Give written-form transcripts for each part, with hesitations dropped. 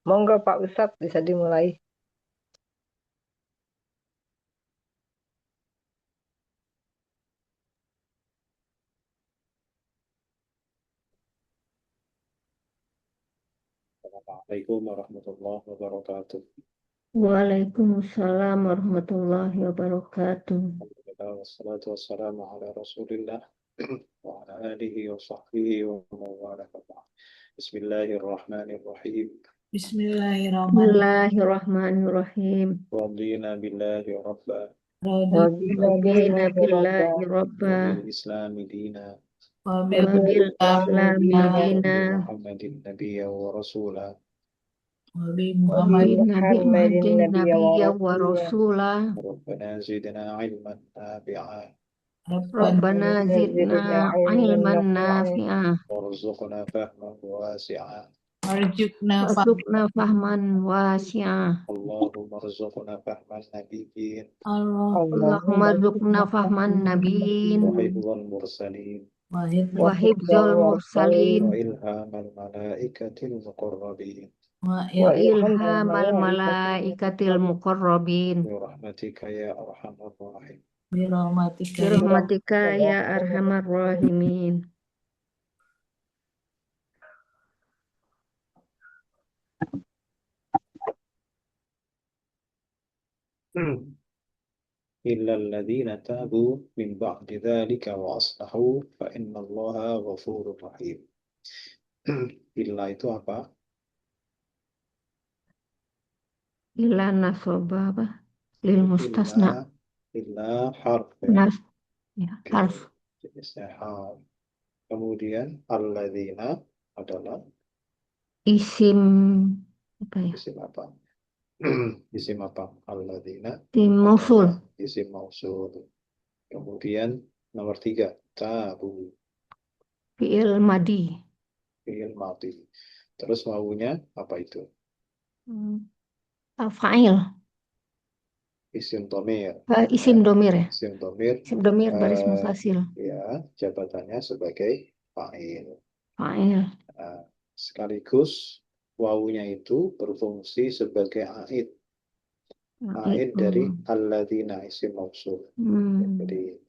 Monggo Pak Ustadz bisa dimulai. Assalamualaikum warahmatullahi wabarakatuh. Waalaikumsalam warahmatullahi wabarakatuh. Alhamdulillah wassalatu wassalamu ala Rasulillah wa ala alihi wa sahbihi wa mawala. Bismillahirrahmanirrahim. Bismillahirrahmanirrahim. Bismillahirrahmanirrahim. Radina billahi rabba Radina Radina billahi rabba billahi wa rabba bil islami dina Wabil wa bil Islami islami dina wa dina bi Muhammadin nabiyya wa rasula. Wabi wa bi Muhammad. bin Nabi Muhammadin Muhammadin nabiyya wa nabiyya wa rasulah. rasulah. Rabbana zidna ilman nafi'a Rabbana Rabbana zidna Zidna ilman ilman nafi'an nafi'ah warzuqna fahman wasi'a. warjukna warzuqna fahman wasi'ah. Allahumma rzuqna fahman nabiyyin Allah Allahumma Allahumma rzuqna zidna fahman nabiyyin wa fahman hifdzal mursalin wahid wa وحفظا hifdzal والسليم mursalin wa ilhamal malaikatil muqarrabin wa'il wa وإلهام ilhamal الملائكة malaikatil المقربين muqarrabin. bi rahmatika ya arhamar rahim. birahmatika ya Birahmatika برحمتك يا ya أرحم arhamar rahimin. Illa alladhina tabu min ba'di dzalika wa aslahu fa innallaha ghafurur rahim. Illa itu apa? Ila nasoba apa? Lil mustasna. Illa illa harf ya. Nas, ya, Oke. harf. Jenisnya harf. Kemudian alladzina adalah Isim apa ya? isim apa? Isim apa? Alladzina Isim mausul. adalah isim mausul. Kemudian nomor tiga, tabu, Fi'il madi. fi'il mati. Terus wawunya apa itu? Hmm. Fa'il. Isim domir. Ya, Isim domir ya. isim domir. Isim domir baris eh, mufasil. ya, jabatannya sebagai fa'il. Fa'il. Nah, sekaligus wawunya itu berfungsi sebagai aid. Aid dari Hmm. alladzina isim mausul. Hmm. Jadi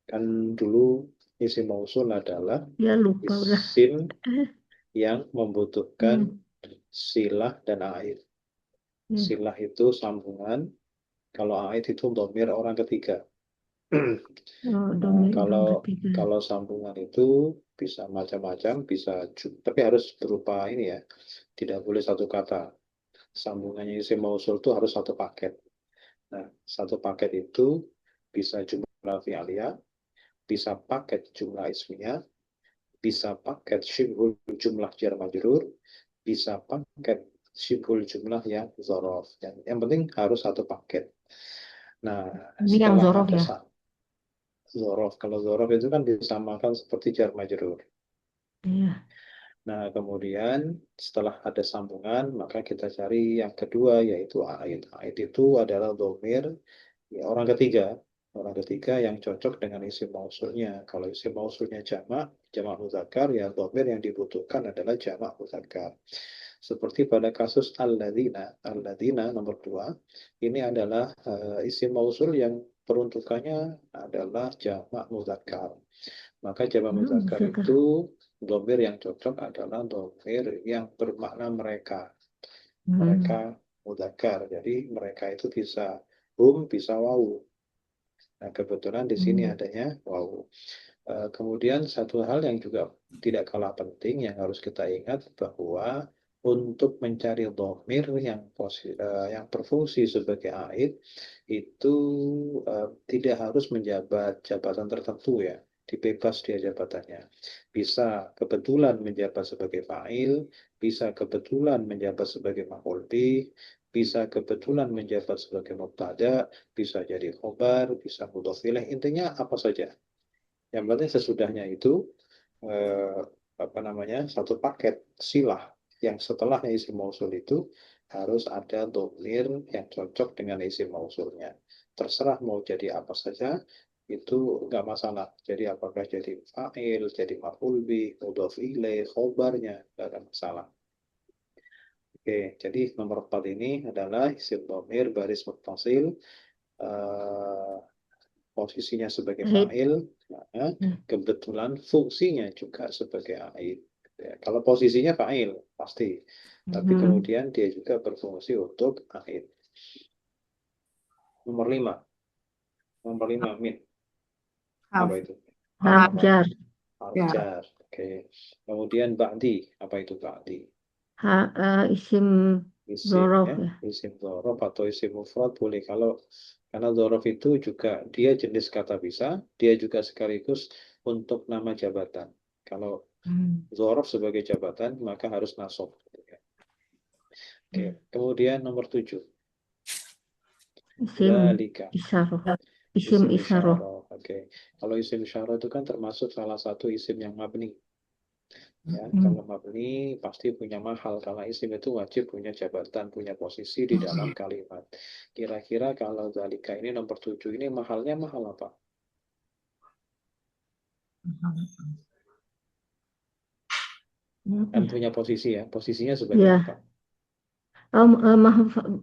kan dulu isim mausul adalah Ya lupa udah. isim yang membutuhkan Hmm. silah dan aid. Ya. Silah itu sambungan, kalau aid itu domir orang ketiga. Oh, Nah, domir orang kalau ketiga. kalau sambungan itu bisa macam-macam, bisa tapi harus berupa ini ya, tidak boleh satu kata. Sambungannya isim mausul itu harus satu paket. Nah, satu paket itu bisa jumlah fi'aliyah, bisa paket jumlah ismiyah, bisa paket syibhul jumlah jar majrur, bisa paket syibhul jumlah yang zorof. Yang penting harus satu paket. Nah, Ini yang setelah zorof ada ya. zorof, kalau zorof itu kan disamakan seperti jar majrur. Iya. Nah, kemudian setelah ada sambungan, maka kita cari yang kedua, yaitu aid. Aid itu adalah domir, ya, orang ketiga. Orang ketiga yang cocok dengan isim mausulnya. Kalau isim mausulnya jamak, jamak muzakkar, ya domir yang dibutuhkan adalah jamak muzakkar. Seperti pada kasus alladzina. Alladzina nomor dua, ini adalah isim mausul yang peruntukannya adalah jamak muzakkar. Maka jamak muzakkar Muzakkar. itu domir yang cocok adalah domir yang bermakna mereka. Mereka Hmm. muzakkar. Jadi mereka itu bisa hum, bisa wau. Nah, kebetulan di sini Hmm. adanya wau. Kemudian satu hal yang juga tidak kalah penting yang harus kita ingat bahwa untuk mencari domir yang berfungsi sebagai aid itu tidak harus menjabat jabatan tertentu ya, dibebas dia jabatannya. Bisa kebetulan menjabat sebagai fa'il, bisa kebetulan menjabat sebagai maf'ul bih, bisa kebetulan menjabat sebagai mubtada, bisa jadi khobar, bisa mudhof ilaih, intinya apa saja. Yang penting sesudahnya itu eh, apa namanya, satu paket silah yang setelahnya isim mausul itu harus ada domir yang cocok dengan isim mausulnya. Terserah mau jadi apa saja, itu nggak masalah. Jadi apakah jadi fa'il, jadi maf'ul bih, mudhof ilaih, khobarnya nggak ada masalah. Oke, jadi nomor 4 ini adalah isim dhamir baris muttasil, posisinya sebagai Aid. fa'il, kebetulan fungsinya juga sebagai aid. Ya, kalau posisinya fa'il pasti, tapi kemudian dia juga berfungsi untuk aid. Nomor 5, Min, apa itu? Harf jar. Harf jar. Oke. Kemudian ba'di, apa itu ba'di? Isim Isim zorof ya, ya. isim dzaraf atau isim mufrad boleh, karena dzaraf itu juga dia jenis kata bisa, dia juga sekaligus untuk nama jabatan. Kalau dzaraf sebagai jabatan maka harus nasab. Oke, kemudian nomor 7. Isim Dzalika. isyarah. Isim Isim isyarah. isyarah. Oke. Kalau isim isyarah itu kan termasuk salah satu isim yang mabni. Ya, kalau mabni pasti punya mahal, karena isim itu wajib punya jabatan, punya posisi di dalam kalimat. Kira-kira kalau dzalika ini nomor 7 ini mahalnya mahal apa? Kan punya posisi ya, posisinya sebagai Ya. apa?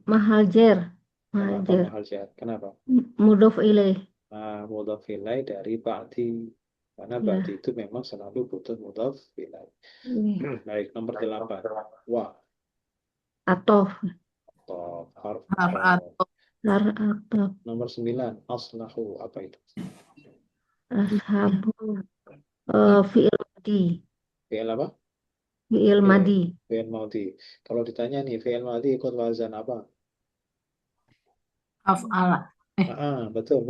Mahal jar. Mahal Kenapa jar. mahal jar? Kenapa? Mudhof ilaih. Mudhaf ilaih dari ba'di. Karena Ya. ba'di itu memang selalu butuh mudhaf ilaih. Baik, nomor 8. Wa. Atof. Harf Harf atof. Atof. Nomor 9. Aslahu. Apa itu? Ashabu. Fi'il madi. Fi'il apa? Fi'il madi. Fi'il madhi. Kalau ditanya nih, fi'il madhi ikut wazan apa? Af'ala. Betul.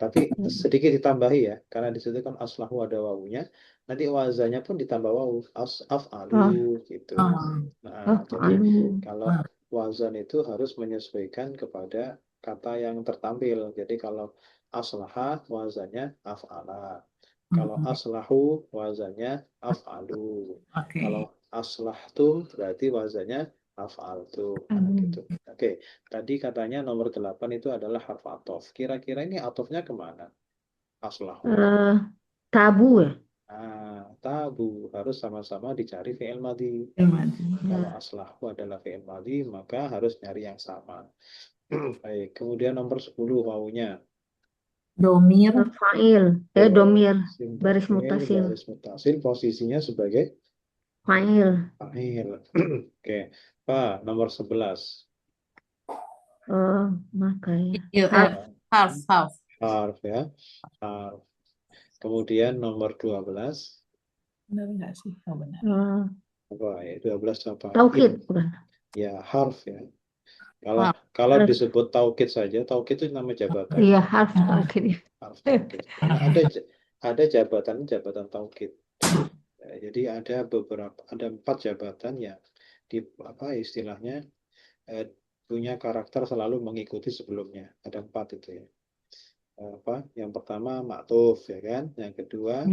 Tapi sedikit ditambahi ya, karena di situ kan aslahu ada wawunya. Nanti wazannya pun ditambah wawu, af'alu gitu. Jadi kalau wazan itu harus menyesuaikan kepada kata yang tertampil. Jadi kalau aslaha wazannya af'ala. Kalau aslahu wazannya af'alu. Kalau aslahtu berarti wazannya af'altu. Gitu. Oke, tadi katanya nomor 8 itu adalah harf atof. Kira-kira ini atofnya kemana? Aslahu. Tabu ya. Tabu harus sama-sama dicari fi'il madhi. Kalau aslahu adalah fi'il madhi, maka harus nyari yang sama. Baik, kemudian nomor 10 wawunya. Domir. Fa'il. Domir. Baris mutasil. Baris mutasil posisinya sebagai Fa'il. fa'il. Oke, Pak, nomor 11. Makanya. Harf Ya. Harf. Kemudian nomor 12. Benar nggak sih? Oh, benar. Apa ya? 12 apa? Taukid bukan? Ya, harf ya. Kalau disebut taukid saja, taukid itu nama jabatan. Iya, harf taukid. Harf taukid. Karena ada jabatan taukid. Jadi ada 4 jabatan yang istilahnya punya karakter selalu mengikuti sebelumnya. Ada 4 itu ya. Yang pertama maktuf ya kan, yang kedua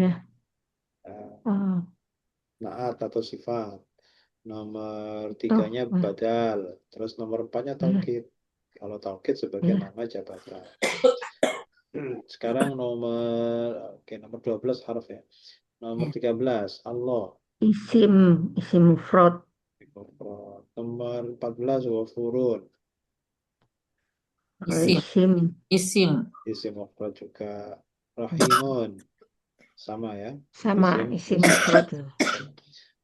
naat atau sifat, nomor 3-nya badal, terus nomor 4-nya taukid. Kalau taukid sebagai nama jabatan. Sekarang nomor 12 harf ya. Nomor 13 Allah. Isim mufrad. Nomor 14 wafurun. Isim mufrad juga. Rahimun sama ya. Isim mufrad.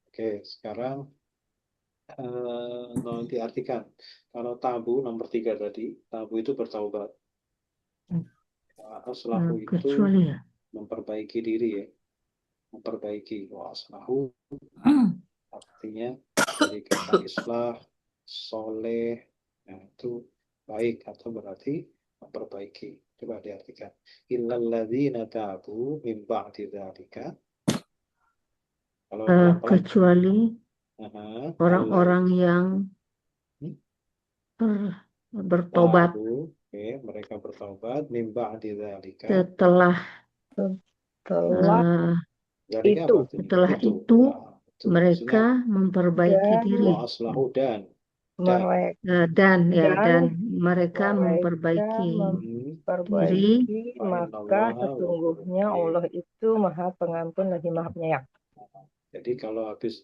Oke, sekarang diartikan. Kalau tabu nomor 3 tadi, tabu itu bertaubat. Aslahu itu memperbaiki diri ya. Memperbaiki. Aslahu artinya dari kata islah, soleh, itu baik atau berarti memperbaiki. Coba diartikan. Illal ladzina tabu min ba'di dzalika. Kalau kecuali orang-orang yang bertobat. Mereka bertobat min ba'di dzalika. Setelah itu mereka memperbaiki diri. Dan mereka memperbaiki diri, maka sesungguhnya Allah itu Maha Pengampun lagi Maha Penyayang. Jadi kalau habis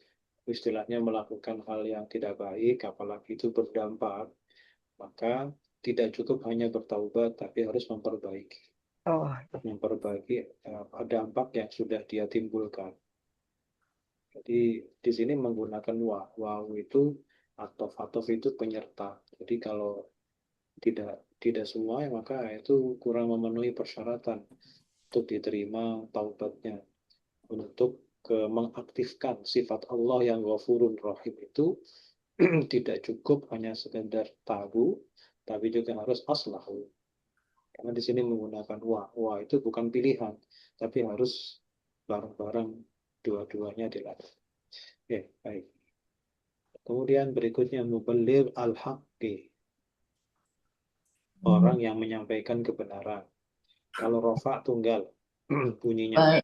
istilahnya melakukan hal yang tidak baik, apalagi itu berdampak, maka tidak cukup hanya bertaubat, tapi harus memperbaiki. Oh, Memperbaiki dampak yang sudah dia timbulkan. Jadi di sini menggunakan waw itu atof itu penyerta. Jadi kalau tidak semua, maka itu kurang memenuhi persyaratan untuk diterima taubatnya. Untuk mengaktifkan sifat Allah yang Ghafurun Rahim itu tidak cukup hanya sekedar tahu, tapi juga harus aslahu. Karena di sini menggunakan wa itu bukan pilihan, tapi harus bareng-bareng dua-duanya dilakukan. Oke, baik. Kemudian berikutnya muballigh al-haqqi, orang yang menyampaikan kebenaran. Kalau rofa tunggal bunyinya. Baik.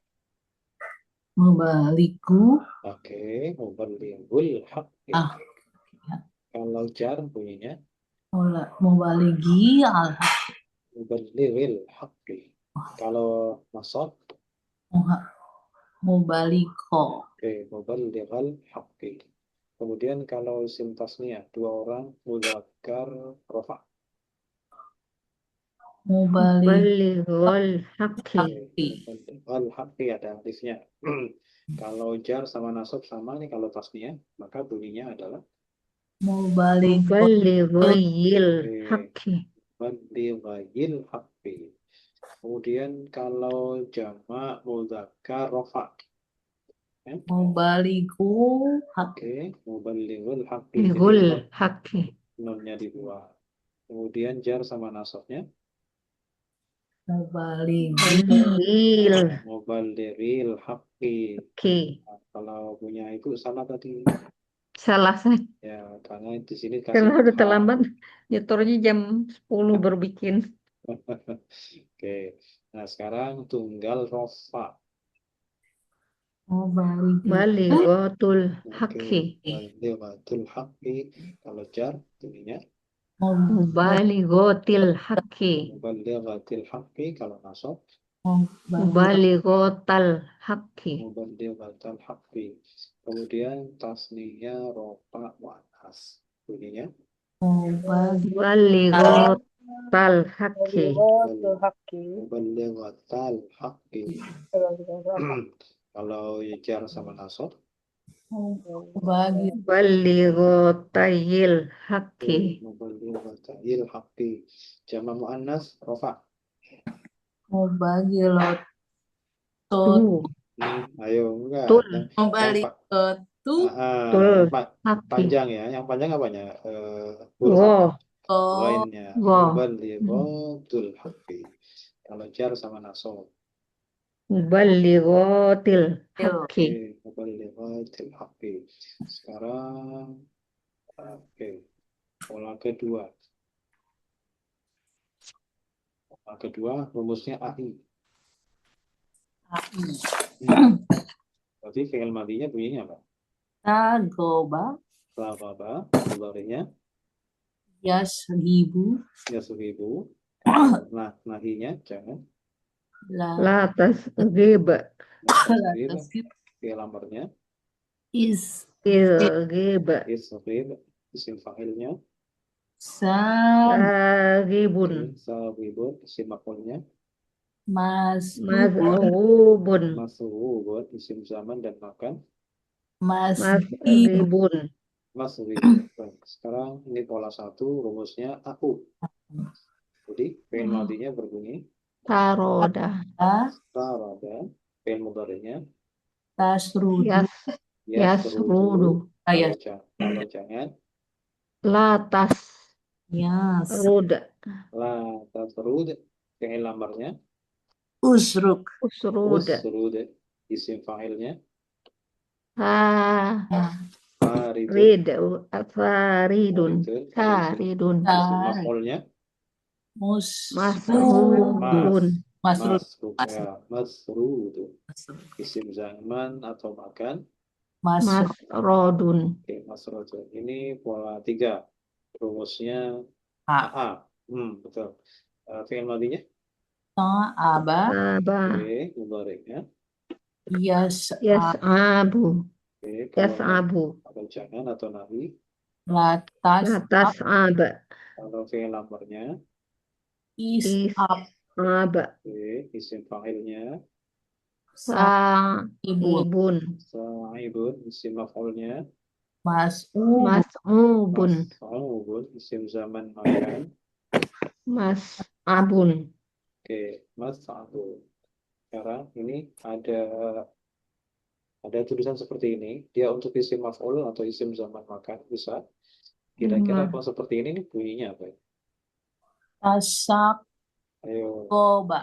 Mubaliku. Oke, muballighul haqqi. Kalau jar bunyinya Mubaligi al muballighil haqqi. Kalau nasab mubaliko. oke, muballighal haqqi. Kemudian kalau isim tasniyah dua orang mudzakkar rofa. Balighul haqqi. Al-haqqi ada alifnya. Kalau jar sama nasab sama nih, kalau tasniyah maka bunyinya adalah Balighil haqqi. Balighil haqqi. Kemudian kalau jamak mudzakkar rofa. Mubaliku Oke, muballighul haqqi. Balighul haqqi. Nunnya dibuang. Kemudian jar sama nasabnya Balighil muballighil haqqi. haqqi. Nah, kalau punya ibu salah tadi. Salah saya. Ya, karena di sini Karena kasih udah ha. terlambat. Nyetornya jam 10 berbikin. Oke. Nah, sekarang tunggal rofa. Balighatul haqqi. Balighatul haqqi. Kalau jar bunyinya Balighatil haqqi. muballighatil haqqi. Kalau nasab Balighatal haqqi. muballighatal haqqi. Kemudian tasniyah rofa muannas. Bunyinya Balighatal haqqi. muballighatal haqqi. Kalau jar sama nasab Balighatayil haqqi. muballighatil haqqi. Jamak muannas rofa. Ayo enggak. Tul. Panjang ya. Yang panjang apanya? Wo. Lainnya. Wo. Muballighatul haqqi. Kalau jar sama nasab. Balighatil haqqi. Muballighatil haqqi. Sekarang pola kedua. Pola kedua rumusnya AI. Berarti fi'il madinya bunyinya apa? Tagoba. Rababa, mudhari'nya Yasribu. Nah, nahinya jangan. La tasghib. Fi'il amarnya Isghib. isghib. Isim fa'ilnya Saghibun. saghibun. Isim maf'ulnya Mazhubun. masghubun. Isim zaman dan makan Mazhibun. masghibun. Sekarang ini pola 1, rumusnya aku. Jadi fi'il madinya berbunyi Taroda. tarada. Fi'il mudhari'nya Tasrudu. Yasrudu. Kalau jangan La Yasrud. la tasrud. Fi'il amarnya Usruk. Usrud. Isim fa'ilnya Faridun. Faridun. Isim maf'ulnya Masrudun. masrud. Isim zaman atau makan Masrodun. Oke, masrud. Ini pola 3, rumusnya A. betul. Fi'il madinya Ta'aba. Aba. Oke, mudhari'nya Yas'ab. Yas'abu. Oke, kalau Yas'abu. jangan atau nahi. Latas Latas'aba. Kalau fi'il amrnya, isab Is'aba. isim fa'ilnya, saibun Sa'ibun. sa'ibun, isim maf'ulnya, mas'ubun Mas'ubun. mas'ubun, isim zaman makan. Mas'abun. Oke, mas'abun. Sekarang ini ada tulisan seperti ini. Dia untuk isim maf'ul atau isim zaman makan bisa. Kira-kira Ma- kalau seperti ini bunyinya apa ya? Ayo. tasakoba.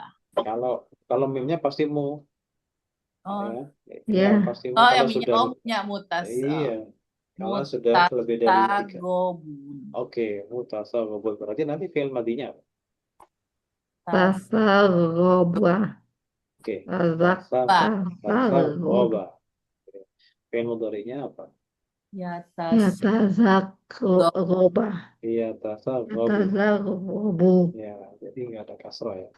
Kalau meme-nya pasti mu, Oh, ya. Ya. Pasti mu oh kalau yang sudah punya mutas. iya. Kalau sudah lebih dari 3. Mutasagobun. Oke, mutasawwabun. Berarti nanti fi'il madinya apa? Tas Tasaghoba. Oke, Ba. tasawwaba. Fi'il mudhari'nya apa? ya tas Yatazakroba. Iya, tasawwabu. Yatazakrobu. Ya, jadi nggak ada kasroh ya.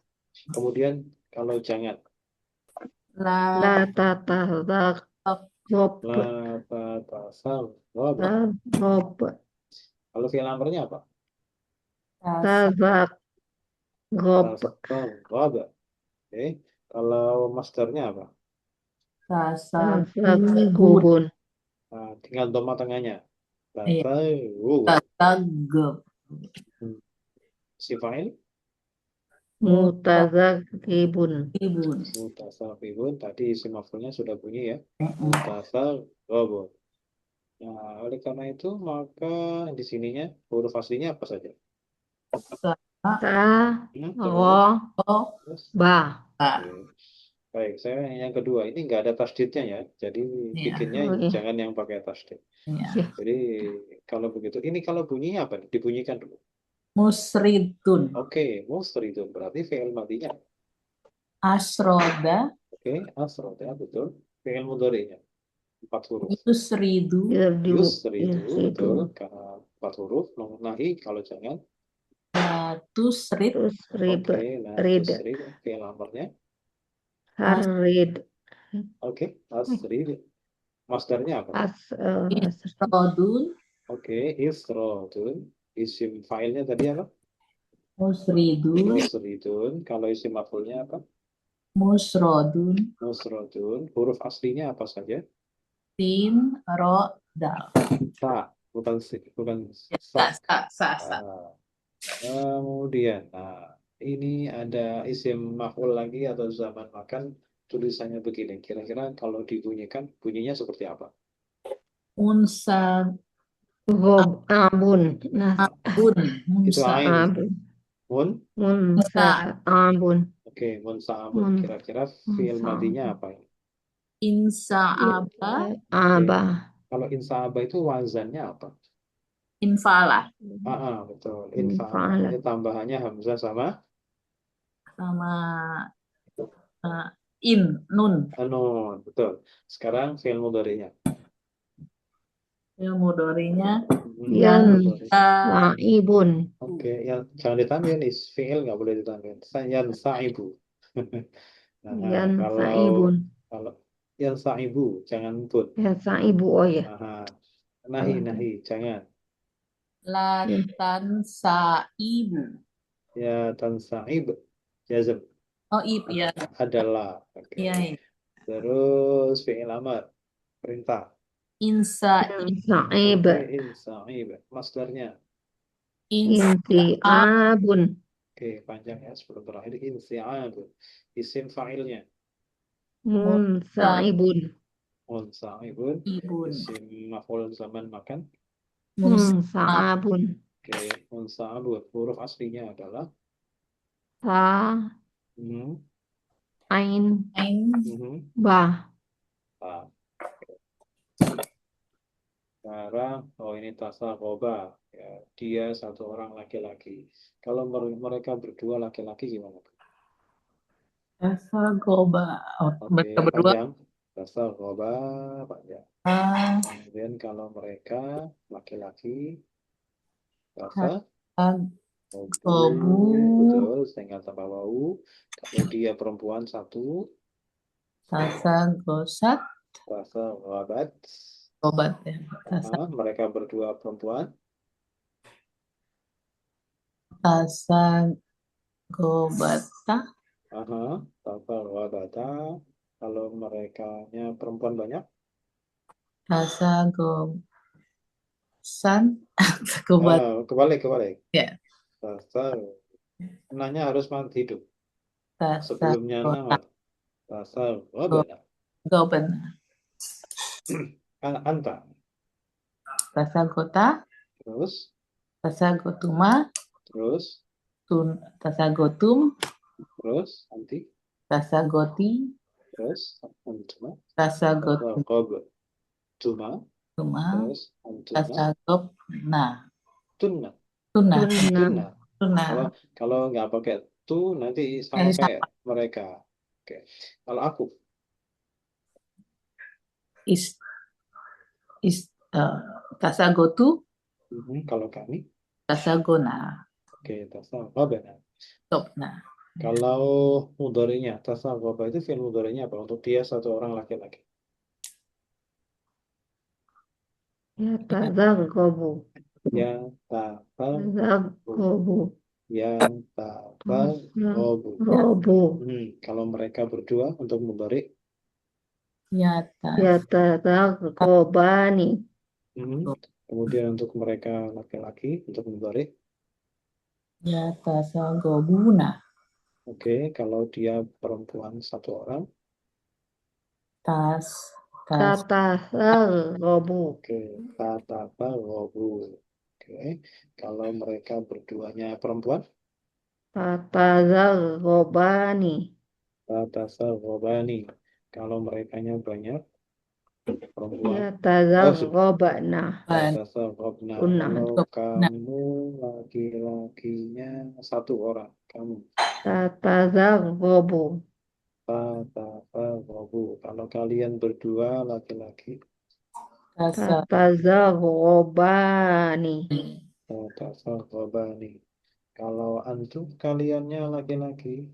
Kemudian kalau jangan la La tatazakrob. la tasawwaba. Tazakrob. Kalau fi'il amrnya apa? tas Tazakrob. Tasawwaba. Oke. Kalau masternya apa? tasagubun. Tazakubun. Nah, tinggal doma tengahnya. Iya. Tasawwub. Tasagub. Si fa'il Mutazakibun. Mutasibun. mutasawwibun. Tadi isim maf'ulnya sudah bunyi ya. Mutasawwabun. Nah, oleh karena itu maka di sininya huruf aslinya apa saja? Ta. Ro. Oh, Terus, Ba. oke. Baik, saya yang kedua ini nggak ada tasdidnya ya, jadi Iya. bikinnya Oh, iya. jangan yang pakai tasdid. Iya. Ya. Jadi kalau begitu, ini kalau bunyinya apa? Dibunyikan dulu. Musridun. Oke, musri itu berarti fi'il madinya. Asroda. Oke, asrod ya betul. Fi'il mudhari'nya 4 huruf. Yusridu. Yusri itu Yusridu. betul karena 4 huruf. Nahi kalau jangan. Tusrid. Terus rib. Oke, nah Rid. tusri fi'il amrnya. Harid. Oke, asri. Masdarnya apa? Isrodun. Oke, isrodun. Isim fa'ilnya tadi apa? Musridun. Musridun. Kalau isim maf'ulnya apa? Musrodun. Musrodun. Huruf aslinya apa saja? Sin. Ro. Dal. Sa, bukan bukan Sa. sa. Sa. Ah, kemudian, ini ada isim maf'ul lagi atau zaman makan. Tulisannya begini. Kira-kira kalau dibunyikan, bunyinya seperti apa? Unsa. Gob. Abun. Nah. Abun. Itu Unsa. ain. Abun. Mun. Munsa. Abun. Oke, munsa'abun. Mun. Kira-kira fi'il madinya apa ini? Insa. Aba. Aba. Kalau insa'aba itu wazannya apa? Infala. Betul. Infala. Infa'ala. Ini tambahannya hamzah sama Sama nun. nun. Betul. Sekarang fi'il mudhari'nya. Yang mudorinya Yan. Mudhari'. Sa'ibun. Oke, jangan ditambahin nih. Fi'il nggak boleh ditambahin. Yan sa'ibu. Yan kalau sa'ibun. yan sa'ibu, jangan pun. Ya sa'ibu. Oh ya. Nahi, jangan. latan saibu. Ya tan sa'ib. Jazm. Oh iya. Adalah. Oke. Iya. Terus fi'il amar. Perintah. Insa. Sa'ib. Oke, insa'ib. Masdarnya. Inti'abun. Oke, panjang ya sebelum terakhir. Insi'abun. Isim fa'ilnya. Munsa'ibun. Munsa'ibun. Ibun. Isim maf'ul zaman makan. Munsa'abun. Oke, munsa'abun. Huruf aslinya adalah Ta. Ain. Ba. Sekarang, ini tasaghoba. Ya, dia satu orang laki-laki. Kalau mereka berdua laki-laki gimana? Tasagoba. Oke, Berdua. panjang. Tasaghoba panjang. Kemudian kalau mereka laki-laki, betul, tinggal tambah wau. Kalau dia perempuan satu, Tasagosat. tasaghobat. Gobat ya. Tasa Mereka berdua perempuan. gobata. Tata wabata. Kalau merekanya perempuan banyak. Tasa gosan. Gobat. Kebalik. Ya. Tata. Nanya harus mati hidup. Tasa Sebelumnya nama. Tata wabata. gobana. Anta. Tasa gota. Terus. Tasa gotuma. Terus. Tasa gotum. Terus. Anti. Tasa goti. Terus. Antuma. Tasa Tata gob. Tuma. gotuma. Terus. Tasa Antuma. gopna. Tuna. Tuna. Tuna. Tuna. Kalau nggak pakai tu nanti sama Jadi kayak mereka. Oke. Kalau aku. is tasa gotu. Kalau kami. Tasa gona. Oke. Tasa wabana. Topna. Kalau mudhari'nya, tasawwaba itu fi'il mudhari'nya apa? Untuk dia satu orang laki-laki. Yatazaghabu. Yang Tazaghabu. tafaghabu. Robu. Kalau mereka berdua untuk mudhari'. Yatazaghabani. Kemudian untuk mereka laki-laki untuk mudhari'. Tasa gobuna. Oke, kalau dia perempuan satu orang. Tatazaghabu. Oke, tatazaghabu. Oke, kalau mereka berduanya perempuan. Tatazaghabani. Tatazaghabani. Kalau merekanya banyak perempuan. Yatazaghabna. Tatazaghabna. Unna. Kalau kamu laki-lakinya satu orang, kamu. Tatazaghabu. Tatazaghabu. Kalau kalian berdua laki-laki. Tatazaghabani. Tatazaghabani. Kalau antum kaliannya laki-laki.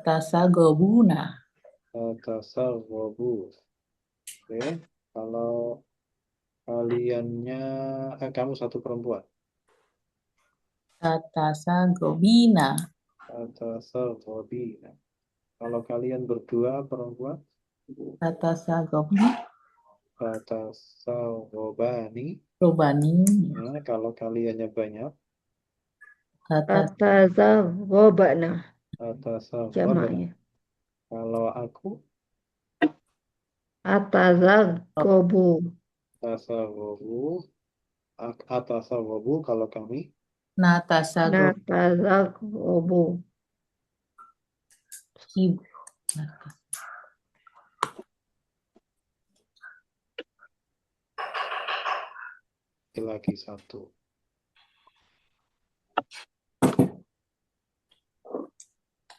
Tasa gobuna. Tatazaghabu. Oke, kalau kaliannya kamu satu perempuan. Tasa gobina. Tatazaghabina. Kalau kalian berdua perempuan. Tasa gobni. Tatazaghabani. Robani. Ya, kalau kaliannya banyak. Tatazaghabna. Tatazaghabna. Jamanya. Kalau aku. Atazaghabu. Atazaghabu kalau kami. Natasa Natazaghabu. gobu. Lagi satu.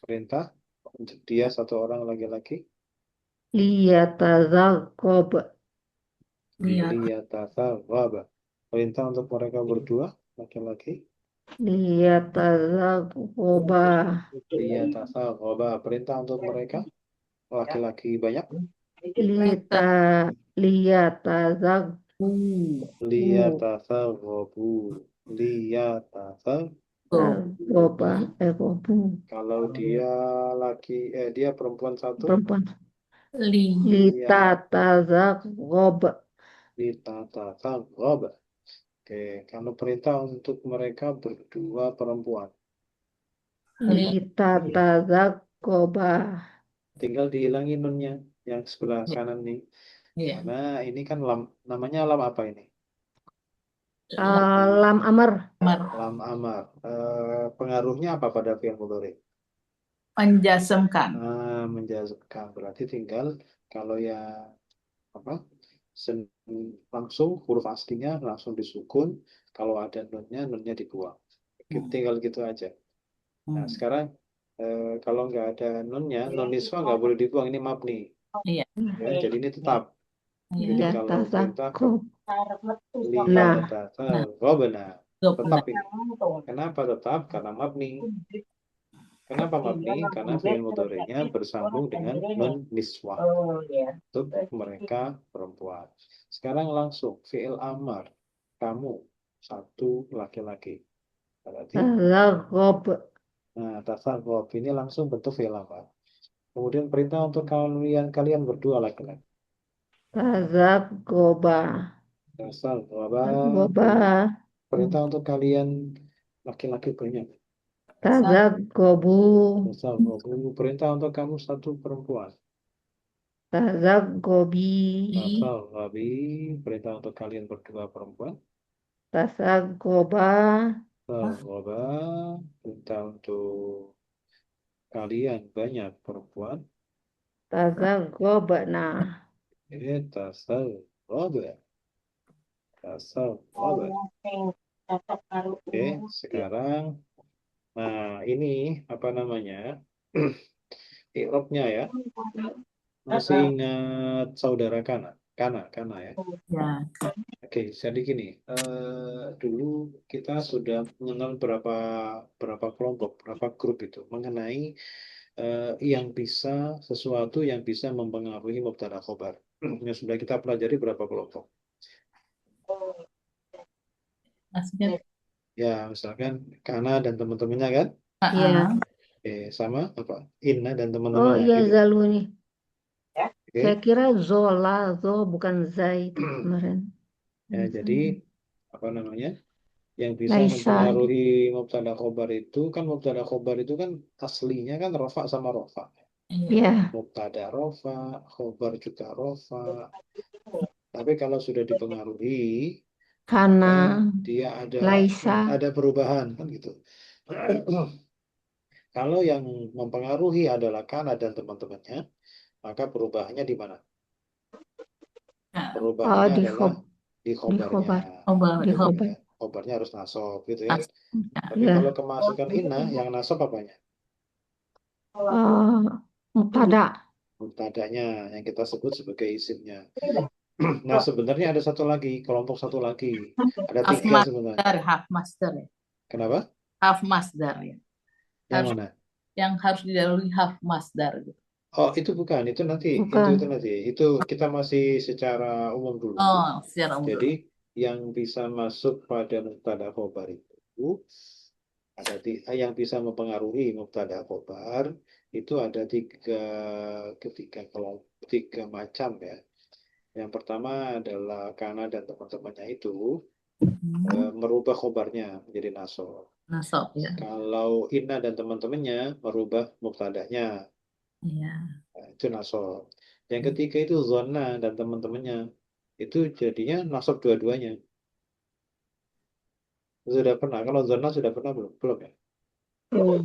Perintah untuk dia satu orang laki-laki. Liyatazaghab. Liyatazaghab. Perintah untuk mereka berdua laki-laki. Liyatazaghaba. Liyatazaghaba. Perintah untuk mereka laki-laki banyak. Liyatazaghabu. Liyatazaghabu. Liyatazaghabu. Kalau dia dia perempuan satu. Perempuan. Litatazaghabu. Litatazaghabu. Oke, kalau perintah untuk mereka berdua perempuan. Litatazaghabu. Tinggal dihilangi nunnya yang sebelah kanan nih. Karena ini kan namanya lam apa ini? Lam amar. Lam amar. Pengaruhnya apa pada fi'il mudhari? Menjazmkan. Menjazmkan. Berarti tinggal kalau ya apa? Langsung huruf aslinya langsung disukun. Kalau ada nunnya dibuang. Tinggal gitu aja. Nah sekarang kalau nggak ada nunnya, nun niswa nggak boleh dibuang. Ini mabni. Iya. Ya, jadi ini tetap. Jadi kalau perintah tetap ini. Kenapa tetap? Karena mabni. Kenapa mabni? Karena fi'il mudhari'nya bersambung dengan nun niswah. Untuk mereka perempuan. Sekarang langsung fi'il amar. Kamu satu laki-laki. Berarti Tazaggob. nah tasaghob ini langsung bentuk fi'il amar. Kemudian perintah untuk kalian berdua laki-laki. Tazaggoba. Tasaghoba. Goba. Perintah untuk kalian laki-laki banyak. Tazaggobu. Tasaghobu. Perintah untuk kamu satu perempuan. Tazaggobi. Tasaghobi. Perintah untuk kalian berdua perempuan. Tazaggoba. Tasaghoba. Perintah untuk kalian banyak perempuan. Tazaggobna. Tasaghoba. Tasaghoba. Oke, sekarang nah ini apa namanya? I'rabnya ya. Masih ingat saudara Kana? Kana ya. Ya. Oke, jadi gini, dulu kita sudah mengenal berapa kelompok, berapa grup itu mengenai yang bisa sesuatu yang bisa mempengaruhi mubtada khobar. Yang sudah kita pelajari berapa kelompok? Maksudnya, Ya, misalkan Kana dan teman-temannya kan? Iya. Oke, sama apa? Inna dan Oh teman-temannya iya gitu. Zalu nih. Oke. Saya kira Zola, Zo bukan Zai itu kemarin. Ya, jadi apa namanya? Yang bisa Laisa. mempengaruhi mubtada khobar itu kan mubtada khobar itu kan aslinya kan rofa sama rofa. iya. Iya. Mubtada rofa, khobar juga rofa. Tapi kalau sudah dipengaruhi, Kana, maka dia Laisa. ada perubahan kan gitu. Kalau yang mempengaruhi adalah Kana dan teman-temannya, maka perubahannya di mana? Nah, Oh Perubahannya di adalah di di khobarnya. khobar. khobar, Di Gitu khobar. ya. Khobarnya harus nasab gitu ya. Ya. Tapi Ya. kalau kemasukan inna yang nasab apanya? Mubtada. Mubtadanya yang kita sebut sebagai isimnya. Nah, sebenarnya ada satu lagi, kelompok satu lagi. Ada Half tiga sebenarnya. master, half master ya. Kenapa? Half master ya. Yang Harus mana? yang harus didahului half master gitu. Oh, itu bukan. Itu nanti. Bukan. Itu nanti. Itu kita masih secara umum dulu. Oh, secara umum. Jadi, yang bisa masuk pada mubtada khobar itu ada yang bisa mempengaruhi mubtada khobar itu ada tiga macam ya. Yang pertama adalah Kana dan teman-temannya itu merubah khobarnya menjadi nasab. Nasab ya. Kalau Inna dan teman-temannya merubah mubtadanya, Iya. nah, itu nasab. Yang ketiga itu Zona dan teman-temannya, itu jadinya nasab dua-duanya. Sudah pernah? Kalau Zona sudah pernah belum? Belum ya?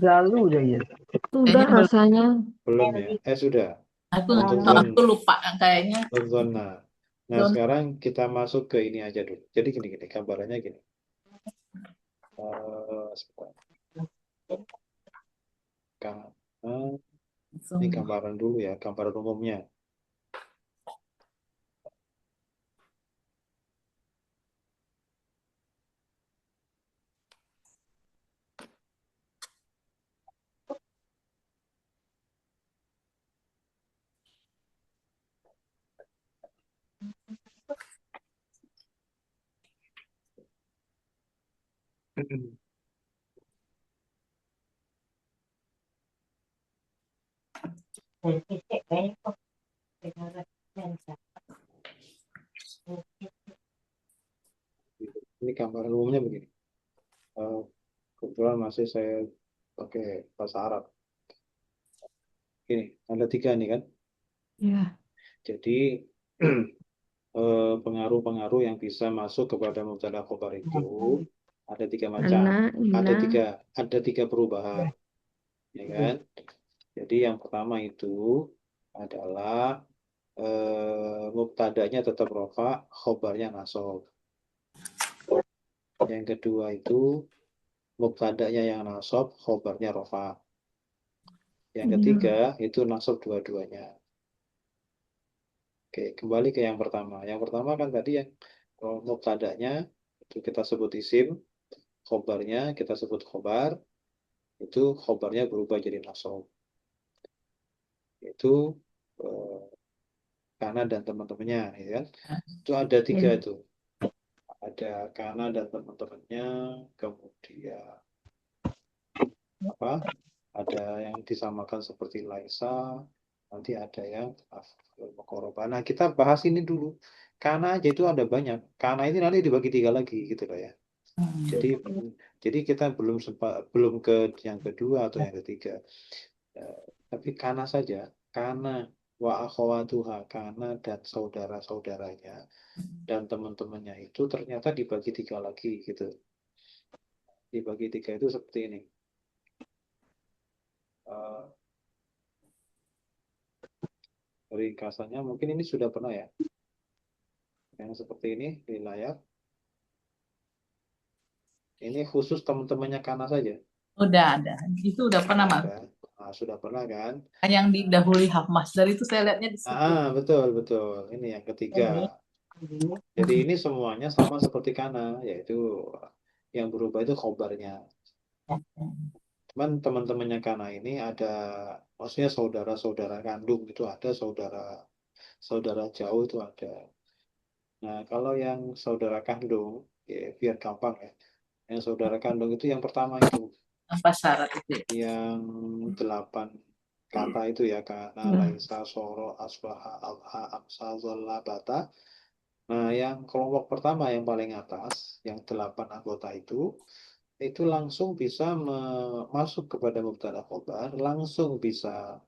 Lalu udah ya. Sudah Kayaknya belum. rasanya. Belum ya? Sudah. Aku Untuk aku lupa kayaknya. Zona. Nah, Zona. sekarang kita masuk ke ini aja dulu. Jadi gini, gambarannya gini. Sebentar. Ini gambaran dulu ya, gambaran umumnya. Ini gambaran umumnya begini. Kebetulan masih saya pakai bahasa Arab. Ini ada tiga nih kan. Ya. Jadi pengaruh-pengaruh yang bisa masuk kepada mubtada khobar itu ada tiga macam. Ana, Ina. Ada tiga perubahan, ya kan? Jadi yang pertama itu adalah mubtadanya tetap rofa, khobarnya nasab. Yang kedua itu mubtadanya yang nasab, khobarnya rofa. Yang ketiga itu nasab dua-duanya. Oke, kembali ke yang pertama. Yang pertama kan tadi yang mubtadanya itu kita sebut isim, khobarnya kita sebut khobar. itu khobarnya berubah jadi nasab. Itu eh, Kana dan teman-temannya, ya kan? Itu ada tiga Ya. itu. Ada Kana dan teman-temannya, kemudian apa? Ada yang disamakan seperti Laisa, nanti ada yang af'al muqarabah. Nah, kita bahas ini dulu. Kana aja itu ada banyak. Kana ini nanti dibagi tiga lagi gitu loh ya. Jadi kita belum ke yang kedua atau yang ketiga. Eh, tapi Kana saja, Kana wa akhawatuha, Kana dan saudara-saudaranya dan teman-temannya itu ternyata dibagi tiga lagi gitu. Dibagi tiga itu seperti ini. Eh, ringkasannya mungkin ini sudah pernah ya. Yang seperti ini di layar. Ini khusus teman-temannya Kana saja. Udah ada. Itu udah pernah, Mas. Ada. Nah, sudah pernah kan? Yang didahului hak masdar itu saya lihatnya di situ. Betul, betul. Ini yang ketiga. Jadi ini semuanya sama seperti Kana, yaitu yang berubah itu khobarnya. Cuman teman-temannya Kana ini ada, maksudnya saudara-saudara kandung itu ada, saudara jauh itu ada. Nah, kalau yang saudara kandung, ya biar gampang ya. Yang saudara kandung itu yang pertama itu, Apa syarat itu? yang 8 kata itu ya, Kana, Nah, Laisa, Soro, Asbaha, Alha, Amsa, Zolla, Bata. Nah, yang kelompok pertama yang paling atas, yang 8 anggota itu langsung bisa masuk kepada mubtada khobar, langsung bisa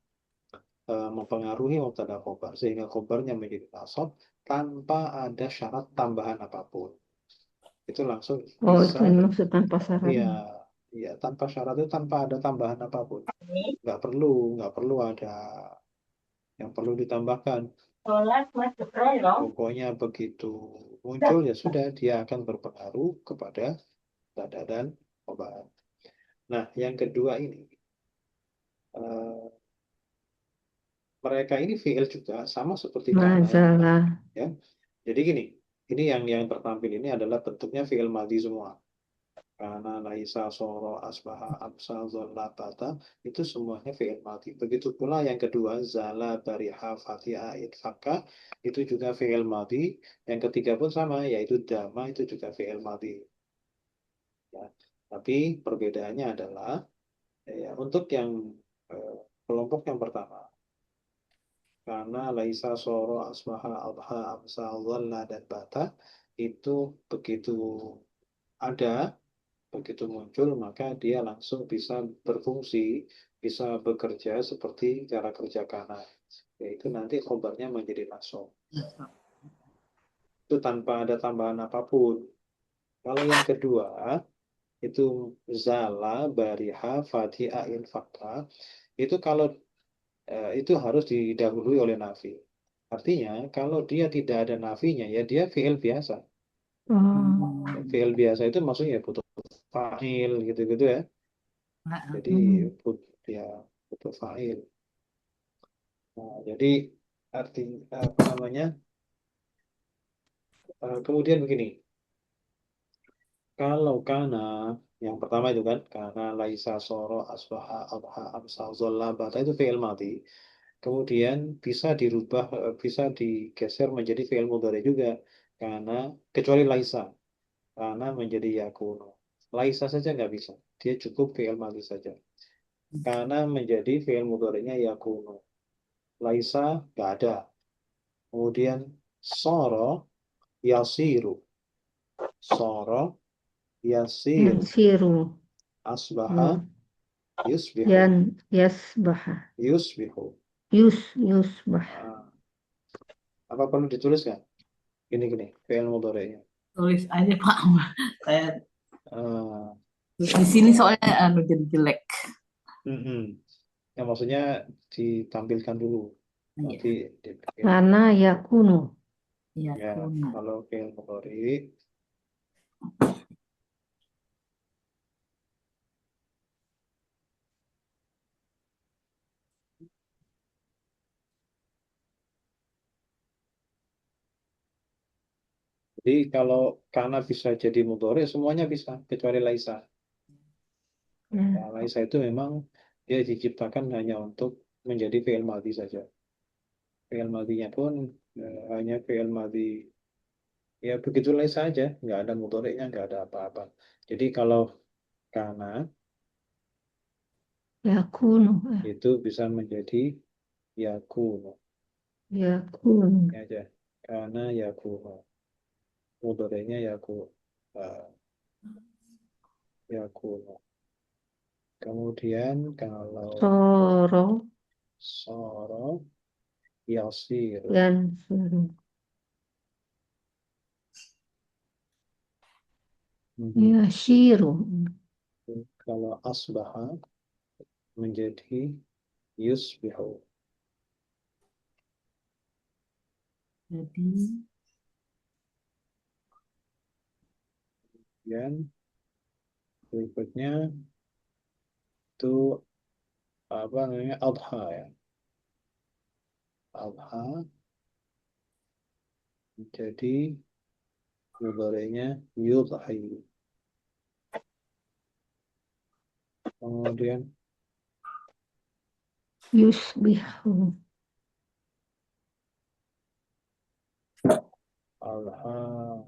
mempengaruhi mubtada khobar, sehingga khobarnya menjadi nasab tanpa ada syarat tambahan apapun. Itu langsung oh itu bisa, yang maksud tanpa syarat. ya, ya tanpa syarat itu tanpa ada tambahan apapun. Nggak perlu ada yang perlu ditambahkan. Pokoknya begitu muncul ya sudah, dia akan berpengaruh kepada mubtada dan khobar. Nah, yang kedua ini, eh, mereka ini fi'il juga sama seperti kana yang tadi, Mazalah. ya. Jadi gini, ini yang tertampil ini adalah bentuknya fi'il madhi semua. Kana, laisa, soro, asbaha, amsa, zolla, bata, itu semuanya fi'il madhi. Begitu pula yang kedua, zala, bariha, fatiha, itfaka, itu juga fi'il madhi. Yang ketiga pun sama, yaitu dama, itu juga fi'il madhi. Ya. Tapi perbedaannya adalah, ya, untuk yang eh, kelompok yang pertama, karena laisa, soro, asbaha, abha, amsa, dhalla, dan bata itu begitu ada, begitu muncul, maka dia langsung bisa berfungsi, bisa bekerja seperti cara kerja kana, yaitu nanti khobarnya menjadi nasab. Itu tanpa ada tambahan apapun. Kalau yang kedua, itu zala, bariha, fatiha, infaka, itu kalau itu harus didahului oleh nafi. Artinya, kalau dia tidak ada nafinya, ya dia fi'il biasa. Oh. Fi'il biasa itu maksudnya butuh fa'il gitu-gitu ya. Jadi ya butuh fa'il. Nah, jadi arti apa namanya? Kemudian begini, kalau kana yang pertama itu kan, kana, laisa, soro, asbaha, abha, amsa, zolla, bata, itu fi'il madhi. Kemudian bisa dirubah, bisa digeser menjadi fi'il mudhari juga. Karena kecuali laisa, karena menjadi yakuno. Laisa saja nggak bisa, dia cukup fi'il madhi saja. Karena menjadi fi'il mudhari'nya yakuno. Laisa nggak ada. Kemudian soro, yasiru. Soro, yasiru. Yansiru. Asbaha, Oh. yusbihu. Yasbaha. Yusbihu. Yusbah. Ah, apa perlu dituliskan? Gini, fi'il mudhari'nya. Tulis aja, Pak. Saya Ah, di sini soalnya jadi jelek. mm-mm. Ya, maksudnya ditampilkan dulu. Iya, Nanti dibikin. Karena yakunu. iya, Ya, kuno. kalau fi'il mudhari, jadi kalau karena bisa jadi mudhari, semuanya bisa kecuali laisa. Nah, laisa itu memang dia diciptakan hanya untuk menjadi fi'il madhi saja. Fi'il madhinya pun hanya fi'il madhi ya begitu laisa saja, nggak ada mudhari'nya, nggak ada apa-apa. Jadi kalau kana Yakunu. itu bisa menjadi yakunu. Yakunu. Ini aja. Kana yakunu. Mudhari'nya yakunu. Kemudian kalau Soro. soro yasiru. Yansiru. Mhm. Yashiru. Kalau asbaha menjadi yusbihu. Jadi Dan berikutnya itu apa namanya adha ya. Adha jadi mudhari'nya yudhi. Kemudian Yusbihu. alha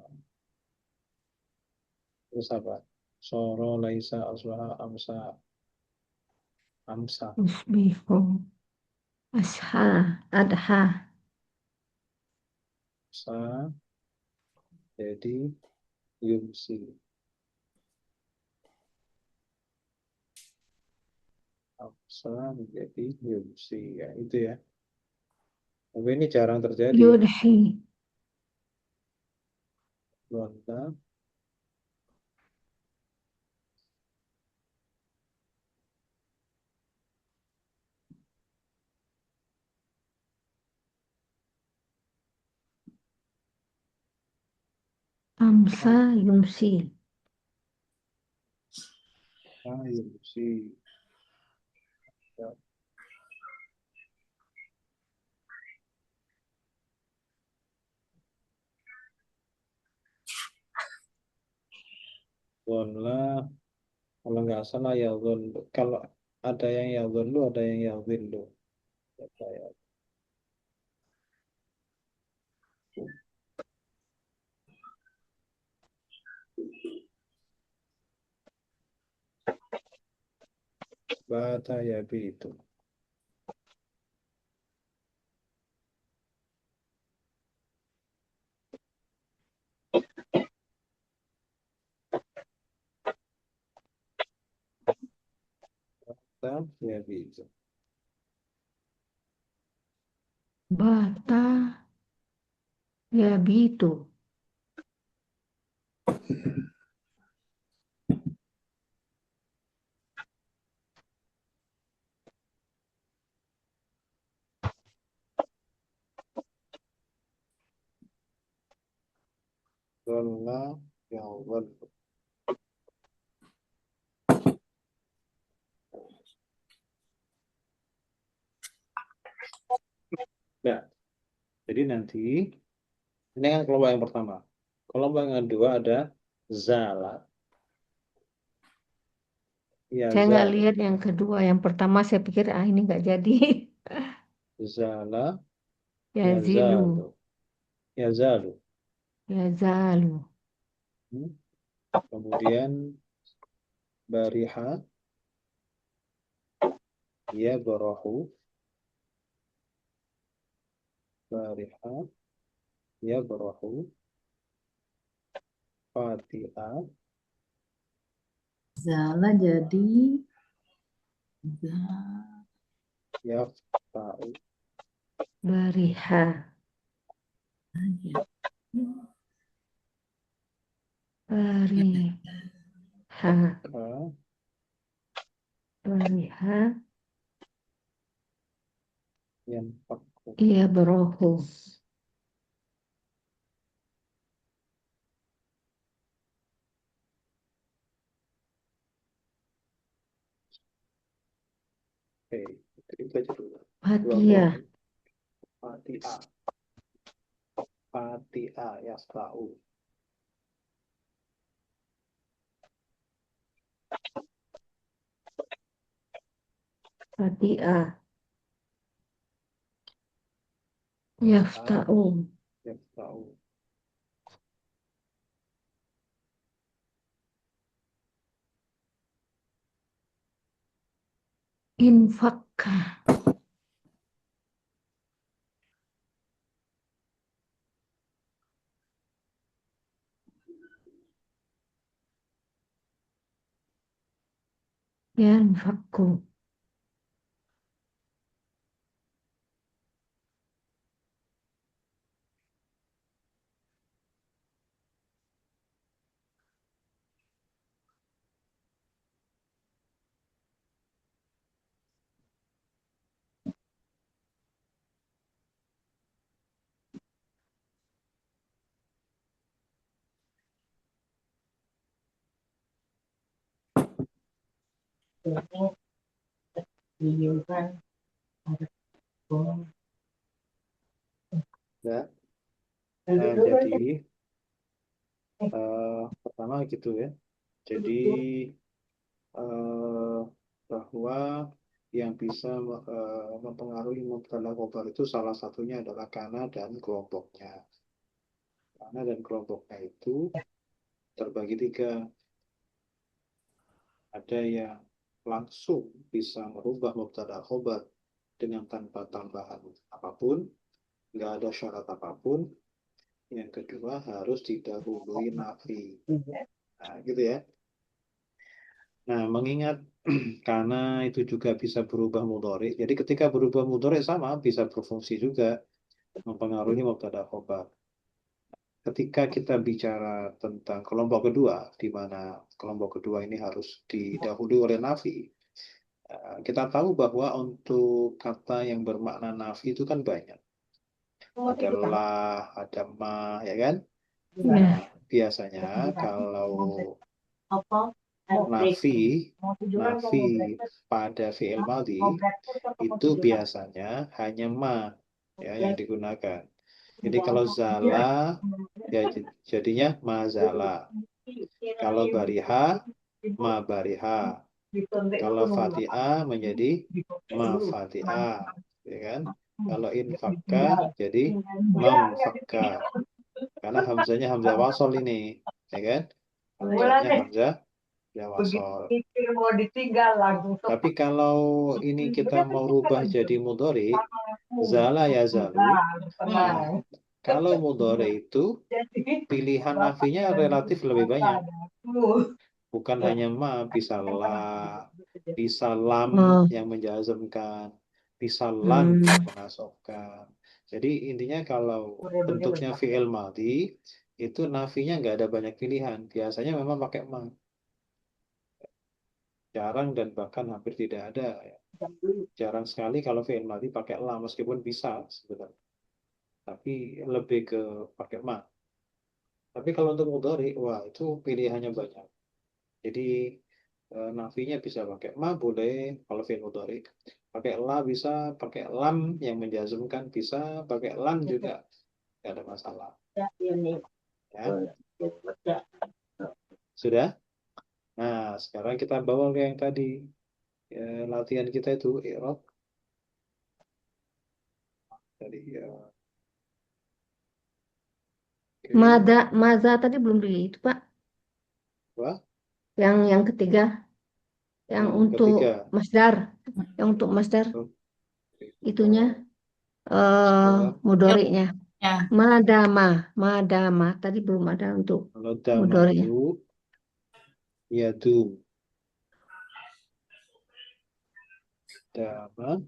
terus apa? Soro laisa asbaha amsa Yusbihu. Asha. Adha. sa jadi yumsi. Amsa menjadi yumsi ya itu ya. Tapi ini jarang terjadi. Yudhi. Gonta Amsa yumsi. yumsi. Ya. Gonla kalau nggak salah ya gon. Kalau ada yang ya gonlu, ada yang ya willu. Ya. Bata ya itu. Bata ya itu. Bata. Yabitu. Gonla ya gon. Ya, jadi nanti ini kan kelompok yang pertama. Kelompok yang kedua ada zala. Ya Saya nggak zala. lihat yang kedua. Yang pertama saya pikir ini nggak jadi. Zala ya Yazilu. zalu. Ya zalu. Yazalu. Hmm. Kemudian bariha ya barahu. Bariha ya barahu. Fatiha Zala jadi ya ta'u. Bariha. Bariha. Ka Bariha. yang paku. Iya berohu. Oke, itu aja dulu. Dua Fatia. kelompok. Fatiha. Fatiha ya ta'u. Fati'ah. Fataha, Yafta'u. yafta'u. Infakka. Yanfakku. Ya. Jadi pertama gitu ya. Jadi bahwa yang bisa mempengaruhi mubtada khobar itu salah satunya adalah kana dan kelompoknya. Kana dan kelompoknya itu terbagi tiga. Ada yang langsung bisa merubah mubtada khobar dengan tanpa tambahan apapun, nggak ada syarat apapun. Yang kedua harus didahului nafi. Nah, gitu ya. Nah, mengingat karena itu juga bisa berubah mudhari. Jadi ketika berubah mudhari sama bisa berfungsi juga mempengaruhi mubtada khobar. Ketika kita bicara tentang kelompok kedua, di mana kelompok kedua ini harus didahului oleh nafi, kita tahu bahwa untuk kata yang bermakna nafi itu kan banyak. Ada lah, ada ma, ya kan? Ya. Nah, biasanya kalau nafi pada fi'il madhi itu biasanya hanya ma ya yang digunakan. Jadi kalau zala ya jadinya mazala. Kalau bariha ma bariha. Kalau fatiha menjadi ma fatiha, ya kan? Kalau infakka jadi mam fakka. Karena hamzanya hamzah wasol ini, ya kan? Hamzanya hamzah wasol. Tapi kalau ini kita mau rubah jadi mudhari, zala ya zalu. Nah, kalau mudhari itu pilihan nafinya relatif lebih banyak. Bukan hanya ma, bisa la, bisa lam Oh. yang menjazmkan, bisa lan yang menasobkan. Jadi intinya kalau bentuknya fi'il madhi itu nafinya nggak ada banyak pilihan. Biasanya memang pakai ma. Jarang dan bahkan hampir tidak ada. Jarang sekali kalau fi'il madhi pakai la, meskipun bisa sebenarnya. Tapi lebih ke pakai ma. Tapi kalau untuk mudhari, wah itu pilihannya banyak. Jadi nafinya bisa pakai ma boleh kalau fi'il mudhari. Pakai la bisa, pakai lam yang menjazmkan bisa, pakai lan juga nggak ada masalah. Ya. Sudah? Nah, sekarang kita bawa ke yang tadi. Latihan kita itu i'rab. Tadi ya. Oke. Maza tadi belum di itu, Pak. Wah, Yang ketiga, yang yang untuk ketiga. masdar, yang untuk masdar Oh, itunya masdar. mudhari'nya. Ya. Madama. Tadi belum ada untuk Kalau mudhari'nya. damatu, yadu. Dama,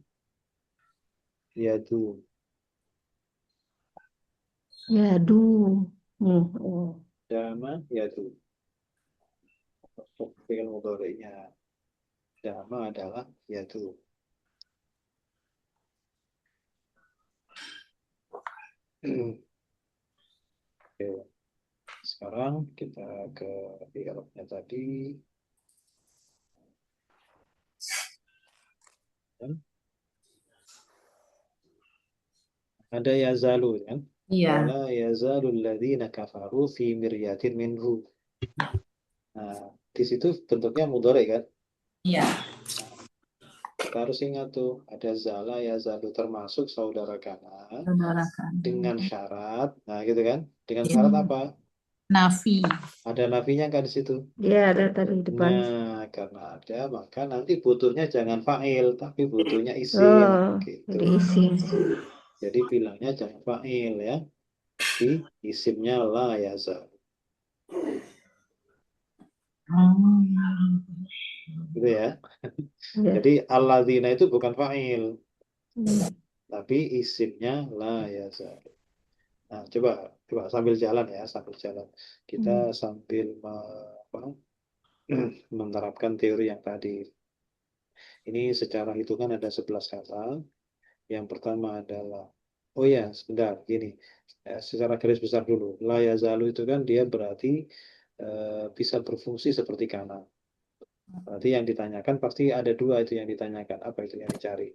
yadu. Yadu. Oh. Dama, yadu. Untuk fi'il mudhari'nya dama adalah yadu. Oke. Sekarang kita ke i'rabnya tadi. Ada yazalu kan? Iya. Wala yazalul ladzina kafaru fi miryatin minhu. Nah, di situ bentuknya mudhari kan? Iya. Kita harus ingat tuh, ada zala ya zalu termasuk saudara kana saudara kan. dengan syarat. Nah, gitu kan? Dengan Iya. syarat apa? Nafi. Ada nafinya nggak di situ? Dia ada tadi di depan. Nah, karena ada, maka nanti butuhnya jangan fa'il, tapi butuhnya isim. Oh, Gitu. jadi isim. Jadi bilangnya jangan fa'il ya. Tapi isimnya la yazal. Gitu ya. Ya. Jadi alladzina itu bukan fa'il, Hmm. tapi isimnya la yazal. Nah, coba sambil jalan ya, sambil jalan. Kita sambil menerapkan teori yang tadi. Ini secara hitungan ada 11 kata. Yang pertama adalah, oh ya, sebentar, gini. Secara garis besar dulu. La yazalu itu kan dia berarti bisa berfungsi seperti kana. Berarti yang ditanyakan pasti ada dua itu yang ditanyakan. Apa itu yang dicari?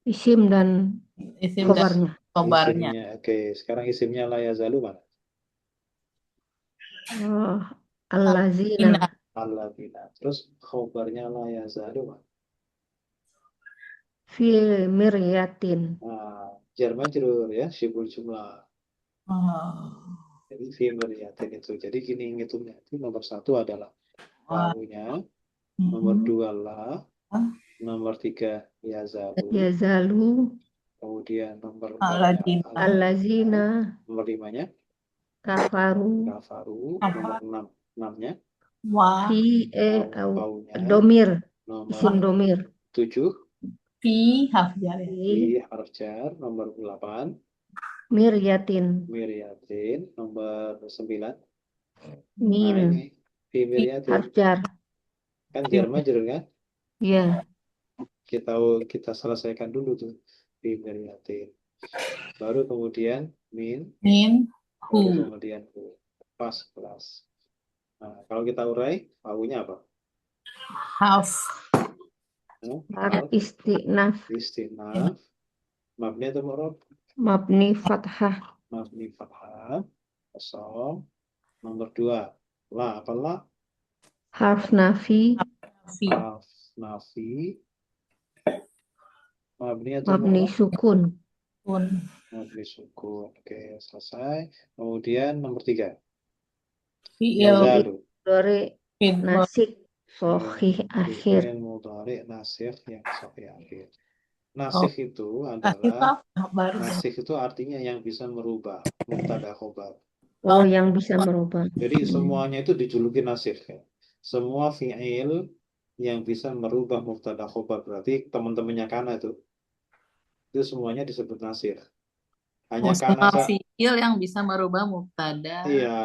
Isim dan Isim dan khobarnya. khobarnya. Isimnya, oke. Sekarang isimnya la yazalu mana? Oh, allazina. Alladzina. Terus khobarnya la yazalu mana? Fi miryatin. Nah, jar majrur ya, syibul jumlah. Oh. Jadi fi miryatin itu. Jadi gini ngitungnya. Itu nomor satu adalah wawunya, nomor dua lah, nomor tiga yazalu, Yazalu. kemudian nomor Alladzina. empatnya Allazina. nomor limanya Kafaru. kafaru, nomor enamnya Wa. Fi baunya, domir. nomor Isim domir. 7 Fi hafjar. di harf jar, nomor 8 Miryatin. miryatin, nomor 9 Min. nah ini fi miryatin Harf jar. kan jar majrur kan, Ya. kita selesaikan dulu tuh fi miryatin, baru kemudian min, Min. baru Hu. kemudian hu. Pas kelas. Nah, kalau kita urai wawunya apa? Haf. Harf istinaf. Istinaf, mabni atau mu'rab? Mabni fathah. Mabni fathah, kosong. Nomor 2 la apa la? Harf nafi. Fi. Harf nafi, mabni atau Mabni mu'rab? sukun. Pun. Mabni sukun. Oke, selesai. Kemudian nomor 3 Fi'il. yazalu, Dari Fi'il. nasik. Sohih akhir. fi'il mudhari nasikh yang sahih akhir. Nasikh itu Kasih adalah baru. nasikh itu artinya yang bisa merubah mubtada khobar. Oh, yang bisa merubah. Jadi semuanya itu dijuluki nasikh ya. Semua fi'il yang bisa merubah mubtada khobar, berarti teman-temannya kana itu semuanya disebut nasikh. Hanya kana Semua fi'il yang bisa merubah mubtada. iya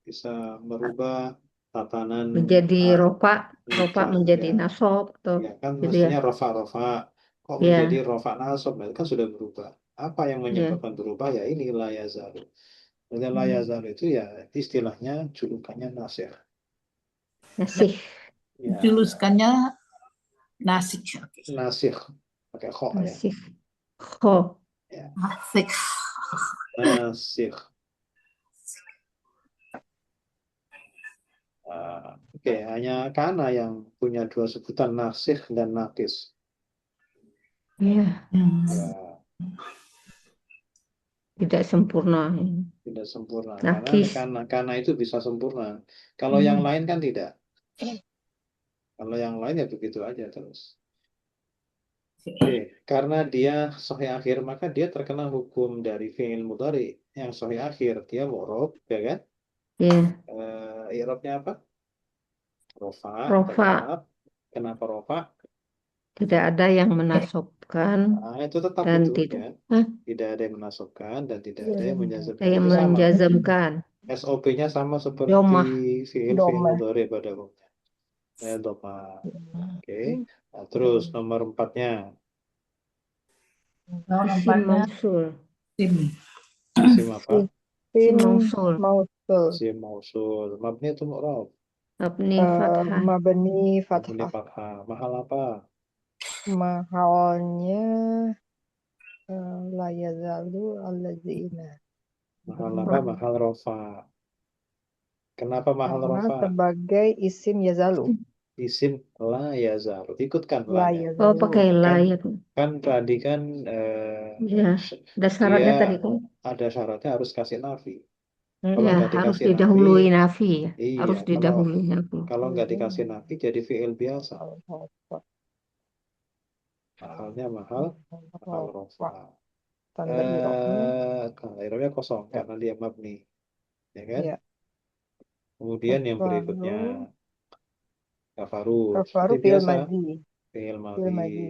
bisa merubah tatanan Menjadi rofa menjadi ya. nasob atau Ya kan gitu mestinya ya. rofa kok Ya. menjadi rofa nasob, itu kan sudah berubah. Apa yang Ya. menyebabkan berubah ya ini la yazalu. Dan la yazalu itu ya istilahnya julukannya nasikh. Nasih. Ya, Juluskannya nasik. nasikh pakai kho ya. Nasih. Kho. Ya. Nasik. Nasikh. Oke, hanya kana yang punya dua sebutan nasikh dan nakis. Ya. Ya, Tidak sempurna. tidak sempurna. Nakis. Karena itu bisa sempurna. Kalau yang lain kan tidak. Kalau yang lain ya begitu aja terus. Oke, karena dia sahih akhir maka dia terkena hukum dari fi'il mudhari yang sahih akhir, dia mu'rab, ya kan? Ya. I'rabnya apa? Rofa. Rofa. Tetap. Kenapa rofa? Tidak ada yang menasobkan Nah, itu tetap dan itu tidak. ya. Hah? Tidak ada yang menasabkan dan tidak ada yang Ada menjazamkan. yang Itu sama. menjazamkan. SOP-nya sama seperti Domah. fi'il mudhari pada umumnya. Domah. Oke. Nah, terus nomor 4-nya. Isim mausul. Isim apa? Isim mausul. Isim mausul. Mabni atau mu'rab? Mabni fathah. Mabni Mabni fathah. fathah. Mahal apa? Mahalnya la yazalu allazina. Mahal apa? Mahal rofa. Kenapa mahal Karena rofa? sebagai isim yazalu. Isim la yazalu. Ikutkan La la-nya. Oh, pakai yazalu. la Kan ya. kan tadi kan Ya, ada syaratnya tadi dia kan. ada syaratnya harus kasih nafi. Kalau Mm-mm. Ya, nggak harus dikasih didahului nafi, nafi ya. iya. Harus Kalau didahului nafi. kalau nggak dikasih nafi jadi fi'il biasa. Al-Rafa. Mahalnya mahal Al-Rafa. rofa. Tanda i'rabnya Kalau i'rabnya kosong ya. karena dia mabni, ya kan? Iya. Kemudian yang berikutnya Kafaru. kafaru. Kafaru Seperti fi'il biasa, madhi. fi'il Fi'il madhi. madhi.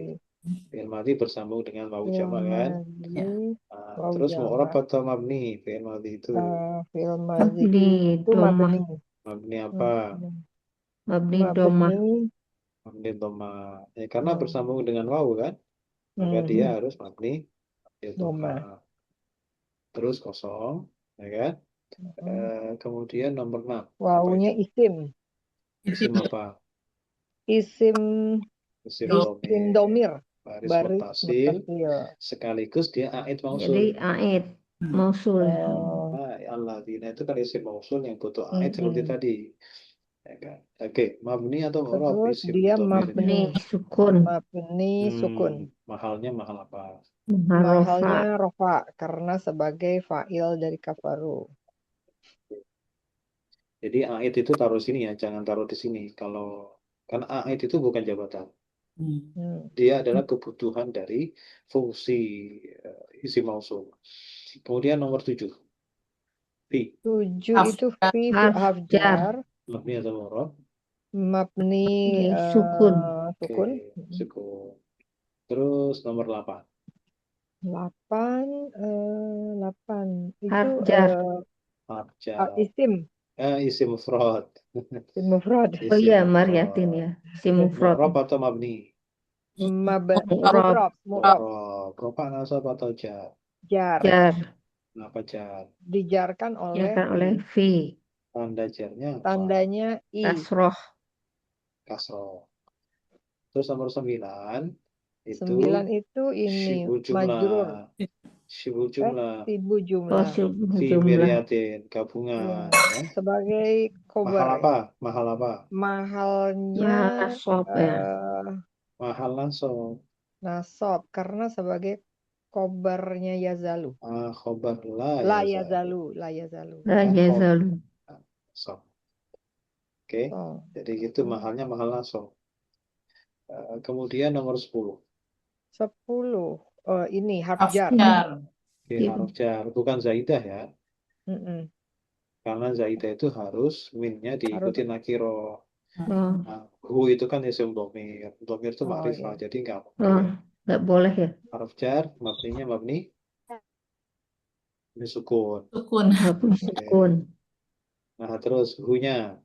Fi'il madhi bersambung dengan wawu Fi'il jamak kan? Ya. madhi. Nah, Wawu terus mu'rab jamak. atau mabni fi'il madhi itu? Fi'il madhi Mabni itu domah. mabni. Mabni apa? Mabni domah. Mabni. Mabni dhamma. Ya, karena bersambung dengan wawu kan? Maka Mhm. dia harus mabni Dhamma. dhamma. Terus kosong, ya kan? Kemudian nomor 6. Apa Wawunya itu? isim. Isim apa? Isim Isim isim domir. domir. Baris Baris muttasil. mutasil. Sekaligus dia aid Jadi mausul. aid mausul. Oh. Nah, alladzina itu kan isim mausul yang butuh aid seperti Mhm. tadi. Ya kan? Oke, mabni atau mu'rab Terus isim dia domir ini. Mabni sukun. Mabni sukun. Mahalnya mahal apa? Maharofa. Mahalnya rofa karena sebagai fa'il dari kafaru. Jadi aid itu taruh sini ya, jangan taruh di sini. Kalau kan aid itu bukan jabatan. Hmm. Dia adalah kebutuhan dari fungsi isim mausul. Kemudian nomor 7. Fi. 7 itu fi Harf harf jar. jar. Mabni atau mu'rab? Mabni Sukun. Oke, sukun. sukun. Terus nomor 8. 8 itu Harf jar. Harf jar. isim Isim mufrad. mufrad. Oh iya, Isim Maryatin mufrad. ya. Si mufrad. Mu'rab atau mabni? Murad. Mufrad. Mu'rab. Rofa nasab atau jar? Jar Jar. Kenapa jar? dijarkan Ya oleh kan oleh i. V. Tanda jarnya apa? Tandanya i. Kasroh. Kasroh. Terus nomor 9 itu 9 itu ini syibul majrur. jumlah. Syibul jumlah. Tibu Oh, jumlah. Fi jumlah. miryatin, gabungan. Ya. Sebagai Mahal kobar. apa? Mahal apa? Mahalnya Nasab ya. Mahal langsung. nasob karena sebagai kobarnya yazalu. Khobar la La yazalu. yazalu. La yazalu. La yazalu. So. Oke. Oh. Jadi gitu mahalnya mahal langsung. Kemudian nomor 10. 10. Ini harf jar. Oke, harf jar. Bukan zaidah ya. Mm-mm. Karena zaidah itu harus minnya diikuti nakiro. Oh, Nah, hu itu kan isim domir. Domir itu makrifah, jadi nggak mungkin. oh, nggak boleh ya. Harf jar, mabninya mabni sukun. Habis sukun. Nah, terus hu-nya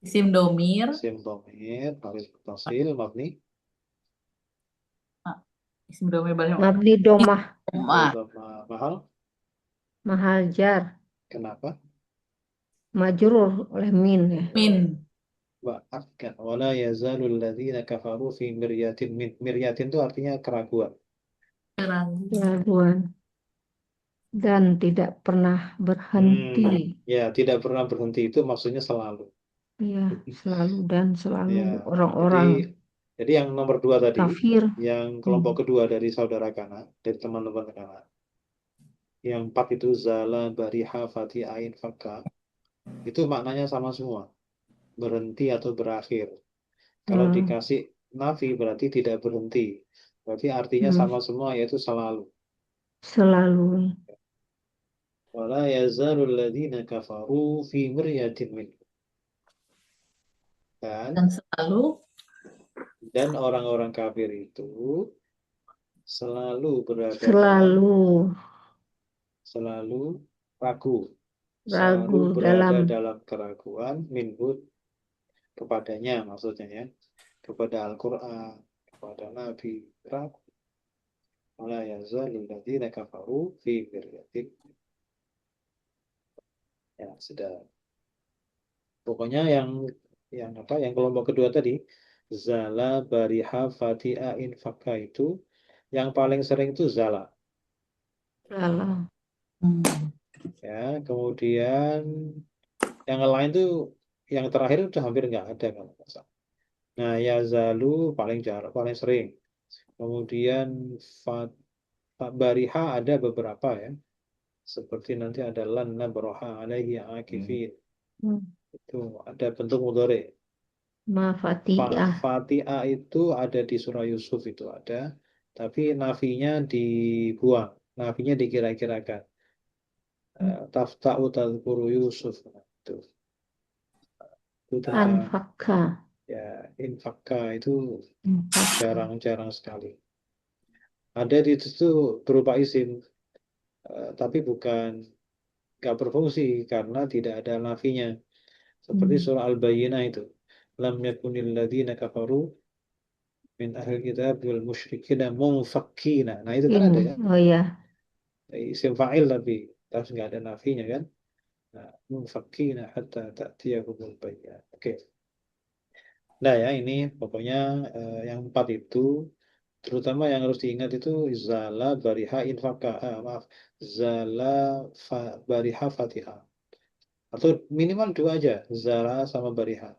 Isim domir. isim domir, baris mutasil, mabni Isim domir banyak. Mabni domah. mahal. Mahal jar. Kenapa? Majrur oleh min ya. Min. Wa'akan wala yazalul ladzina kafaru fi miryatin min. Miryatin itu artinya keraguan. Keraguan. Dan tidak pernah berhenti. Ya, tidak pernah berhenti itu maksudnya selalu. Iya, selalu dan selalu Ya, orang-orang jadi yang nomor 2 tadi, kafir. yang kelompok kedua dari saudara Kana, dari teman-teman Kana. Yang 4 itu zala bariha fati ain fakka. Itu maknanya sama semua. Berhenti atau berakhir. Kalau dikasih nafi berarti tidak berhenti. Berarti artinya sama semua yaitu selalu. Selalu. Wala yazalul ladzina kafaru fi miryatin min. Dan selalu. Dan orang-orang kafir itu selalu berada selalu ragu. Selalu berada dalam keraguan minhu kepadanya maksudnya ya. Kepada Al-Quran, kepada Nabi, ragu. Wala yazalul ladzina kafaru fi miryatin. Ya, sudah. Pokoknya yang kelompok kedua tadi, zala bariha fati'a infaka itu yang paling sering itu zala. Ya, kemudian yang lain tuh yang terakhir udah hampir nggak ada kalau nggak salah. Nah, yazalu paling sering. Kemudian fat, bariha ada beberapa ya. Seperti nanti ada lan nabroha alaihi akifin. Hmm. Itu ada bentuk mudhari. Mafati'ah. Fatiha itu ada di surah Yusuf itu ada, tapi nafinya dibuang, nafinya dikira-kirakan. Tafta'u tadhkuru Yusuf. Itu, itu tentang Anfaka. ya infaka itu Infaka. jarang-jarang sekali. Ada di situ berupa isim, tapi nggak berfungsi karena tidak ada nafinya. Seperti surah Al-Bayyinah itu. Lam yakunil ladzina kafaru min ahli kitab wal musyrikin munfakkina. Nah, itu kan ada kan? Oh ya. Isim fa'il tapi terus nggak ada nafinya kan? Nah, munfakkina hatta ta'tiyahumul bayyinah. Oke. Nah ya, ini pokoknya yang 4 itu terutama yang harus diingat itu zala bariha infaka. Maaf, zala bariha fatiha. Atau minimal 2 aja, zala sama bariha.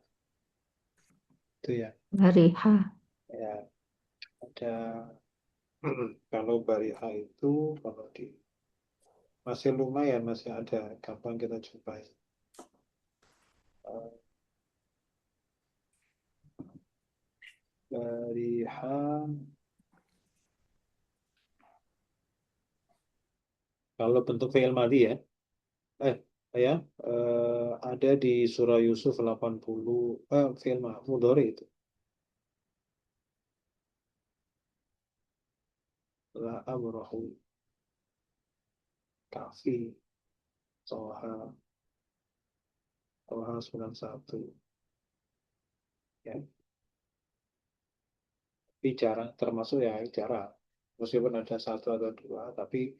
Itu ya. Bariha. Ya, ada kalau bariha itu kalau masih lumayan, masih ada, gampang kita jumpai. Eh, Bariha kalau bentuk fi'il madhi ya. Eh ya, ada di surah Yusuf 80 fi'il mudhari itu. La abrahu kafi Toha Toha 91 ya. Tapi jarang, termasuk ya jarang. Meskipun ada 1 atau 2, tapi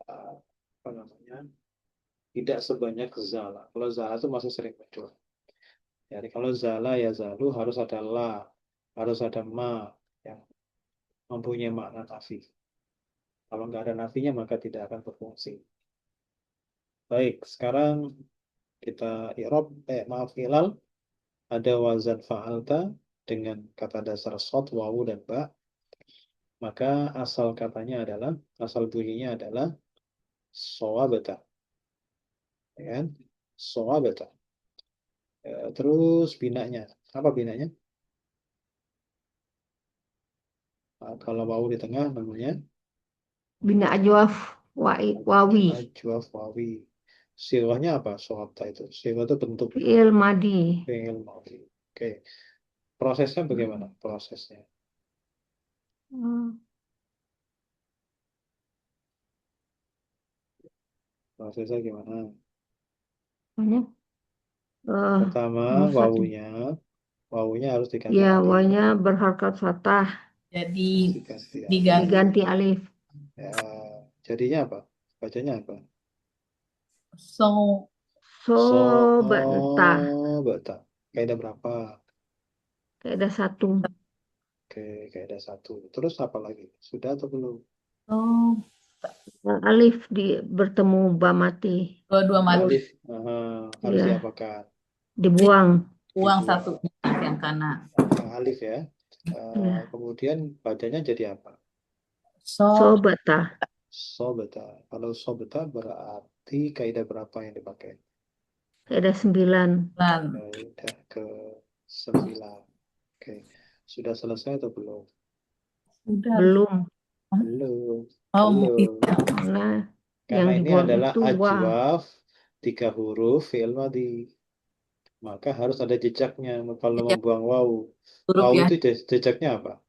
apa namanya, tidak sebanyak zala. Kalau zala itu masih sering muncul. Jadi kalau zala ya zalu harus ada la, harus ada ma yang mempunyai makna nafi. Kalau nggak ada nafinya maka tidak akan berfungsi. Baik, sekarang kita i'rab, maaf hilal, ada wazan fa'alta dengan kata dasar sod, wawu dan ba. Maka asal bunyinya adalah sawabata, ya kan? Sawabata. Terus binanya, apa binanya? Nah, kalau wawu di tengah namanya Bina ajwaf. Wawi. ajwaf wawi. Sirahnya apa? Sawabta itu. Sirah itu bentuk Fi'il madi. fi'il madhi. Oke. Prosesnya bagaimana? Prosesnya. Hmm. Prosesnya gimana? Banyak. Pertama, Satu. wawunya harus diganti Ya, alif. wawnya berharkat fathah. Jadi Diganti alif. diganti Diganti alif. Ya, jadinya apa? Bacanya apa? so Sobata. Sobata. Kaidah berapa? Kaidah 1. Oke, kaidah 1. Terus apa lagi? Sudah atau belum? so Alif bertemu ba mati. dua-dua mati. Alif harus Iya. diapakan? Dibuang. Uang Dibuang. satunya yang kanan. Alif ya. Iya. Kemudian bacanya jadi apa? So Sobata. Sobata. Kalau sobata berarti kaidah berapa yang dipakai? Kaidah 9. dan Kaidah ke 9. Oke. Sudah selesai atau belum? sudah. Belum. Belum. Oh, Belum. Karena yang Karena ini dibuang adalah itu wa. ajwaf 3 huruf fi'il madhi. Maka harus ada jejaknya kalau Jejak membuang wawu. huruf Wawu yang itu jejaknya apa?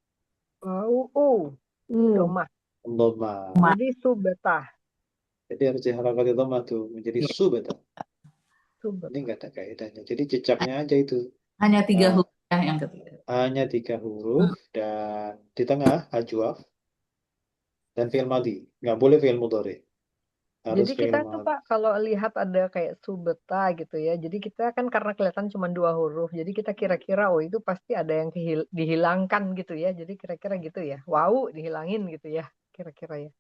Domah. Dhamma. Jadi subetah. Jadi harus diharakati dhamma tuh menjadi subata. Ini Subetah. nggak ada kaidahnya. Jadi jejaknya aja itu. hanya 3 Nah, huruf ya yang ketiga. hanya 3 huruf dan di tengah ajwaf dan fi'il madhi. Nggak boleh fi'il mudhari. Harus Jadi fi'il kita tuh madhi. Pak kalau lihat ada kayak subeta gitu ya. Jadi kita kan karena kelihatan cuma 2 huruf. Jadi kita kira-kira oh itu pasti ada yang dihilangkan gitu ya. Jadi kira-kira gitu ya. Wow, dihilangin gitu ya. Kira-kira ya.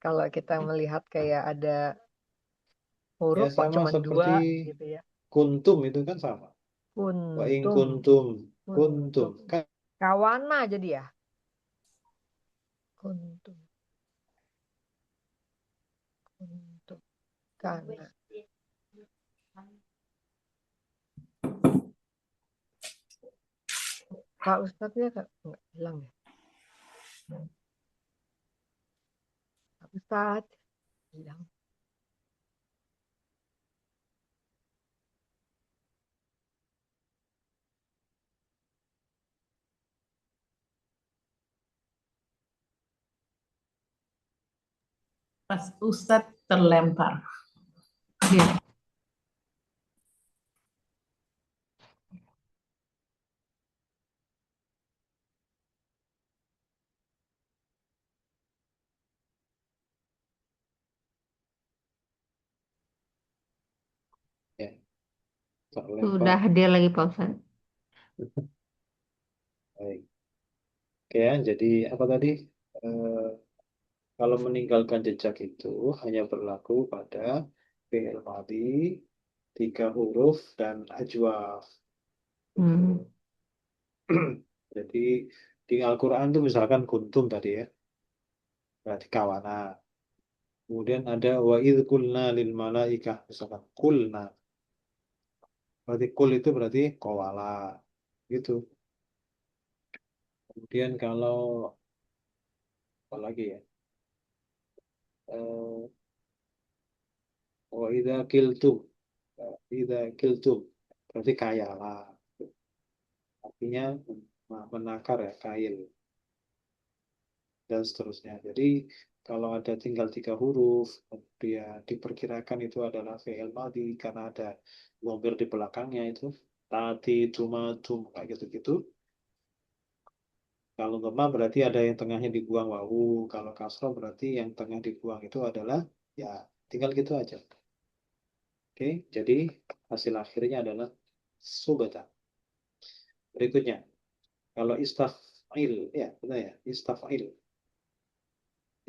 Kalau kita melihat kayak ada Ya huruf kok sama cuma 2 seperti gitu ya. kuntum itu kan sama. Wa in Kuntum. kuntum. Kan Kawana jadi ya. Kuntum. Kana. Pak Ustadznya nggak hilang ya? Pak Ustadz hilang. Pas Ustadz terlempar. Iya. ya, terlempar. Sudah hadir lagi Pak Ustadz. Baik. Oke ya, jadi apa tadi? Eh, Kalau meninggalkan jejak itu hanya berlaku pada fi'il madhi, 3 huruf, dan ajwaf. Hmm. Jadi di Al-Quran itu misalkan kuntum tadi ya, berarti kawana. Kemudian ada wa idh qulna lil malaikah, misalkan kulna. Berarti kul itu berarti kowala. Gitu. Kemudian kalau apa lagi ya? Eh, wa idza kiltum. Idza kiltum. Berarti kayalah. Artinya menakar ya, kail. Dan seterusnya. Jadi kalau ada tinggal 3 huruf, dia diperkirakan itu adalah fi'il madhi karena ada dhamir di belakangnya itu. Tati, tumatum, kayak gitu-gitu. Kalau dhamma berarti ada yang tengahnya dibuang wawu. Kalau kasroh berarti yang tengah dibuang itu adalah ya tinggal gitu aja. Oke, jadi hasil akhirnya adalah subata. Berikutnya, kalau istaf'il, ya benar ya, istaf'il.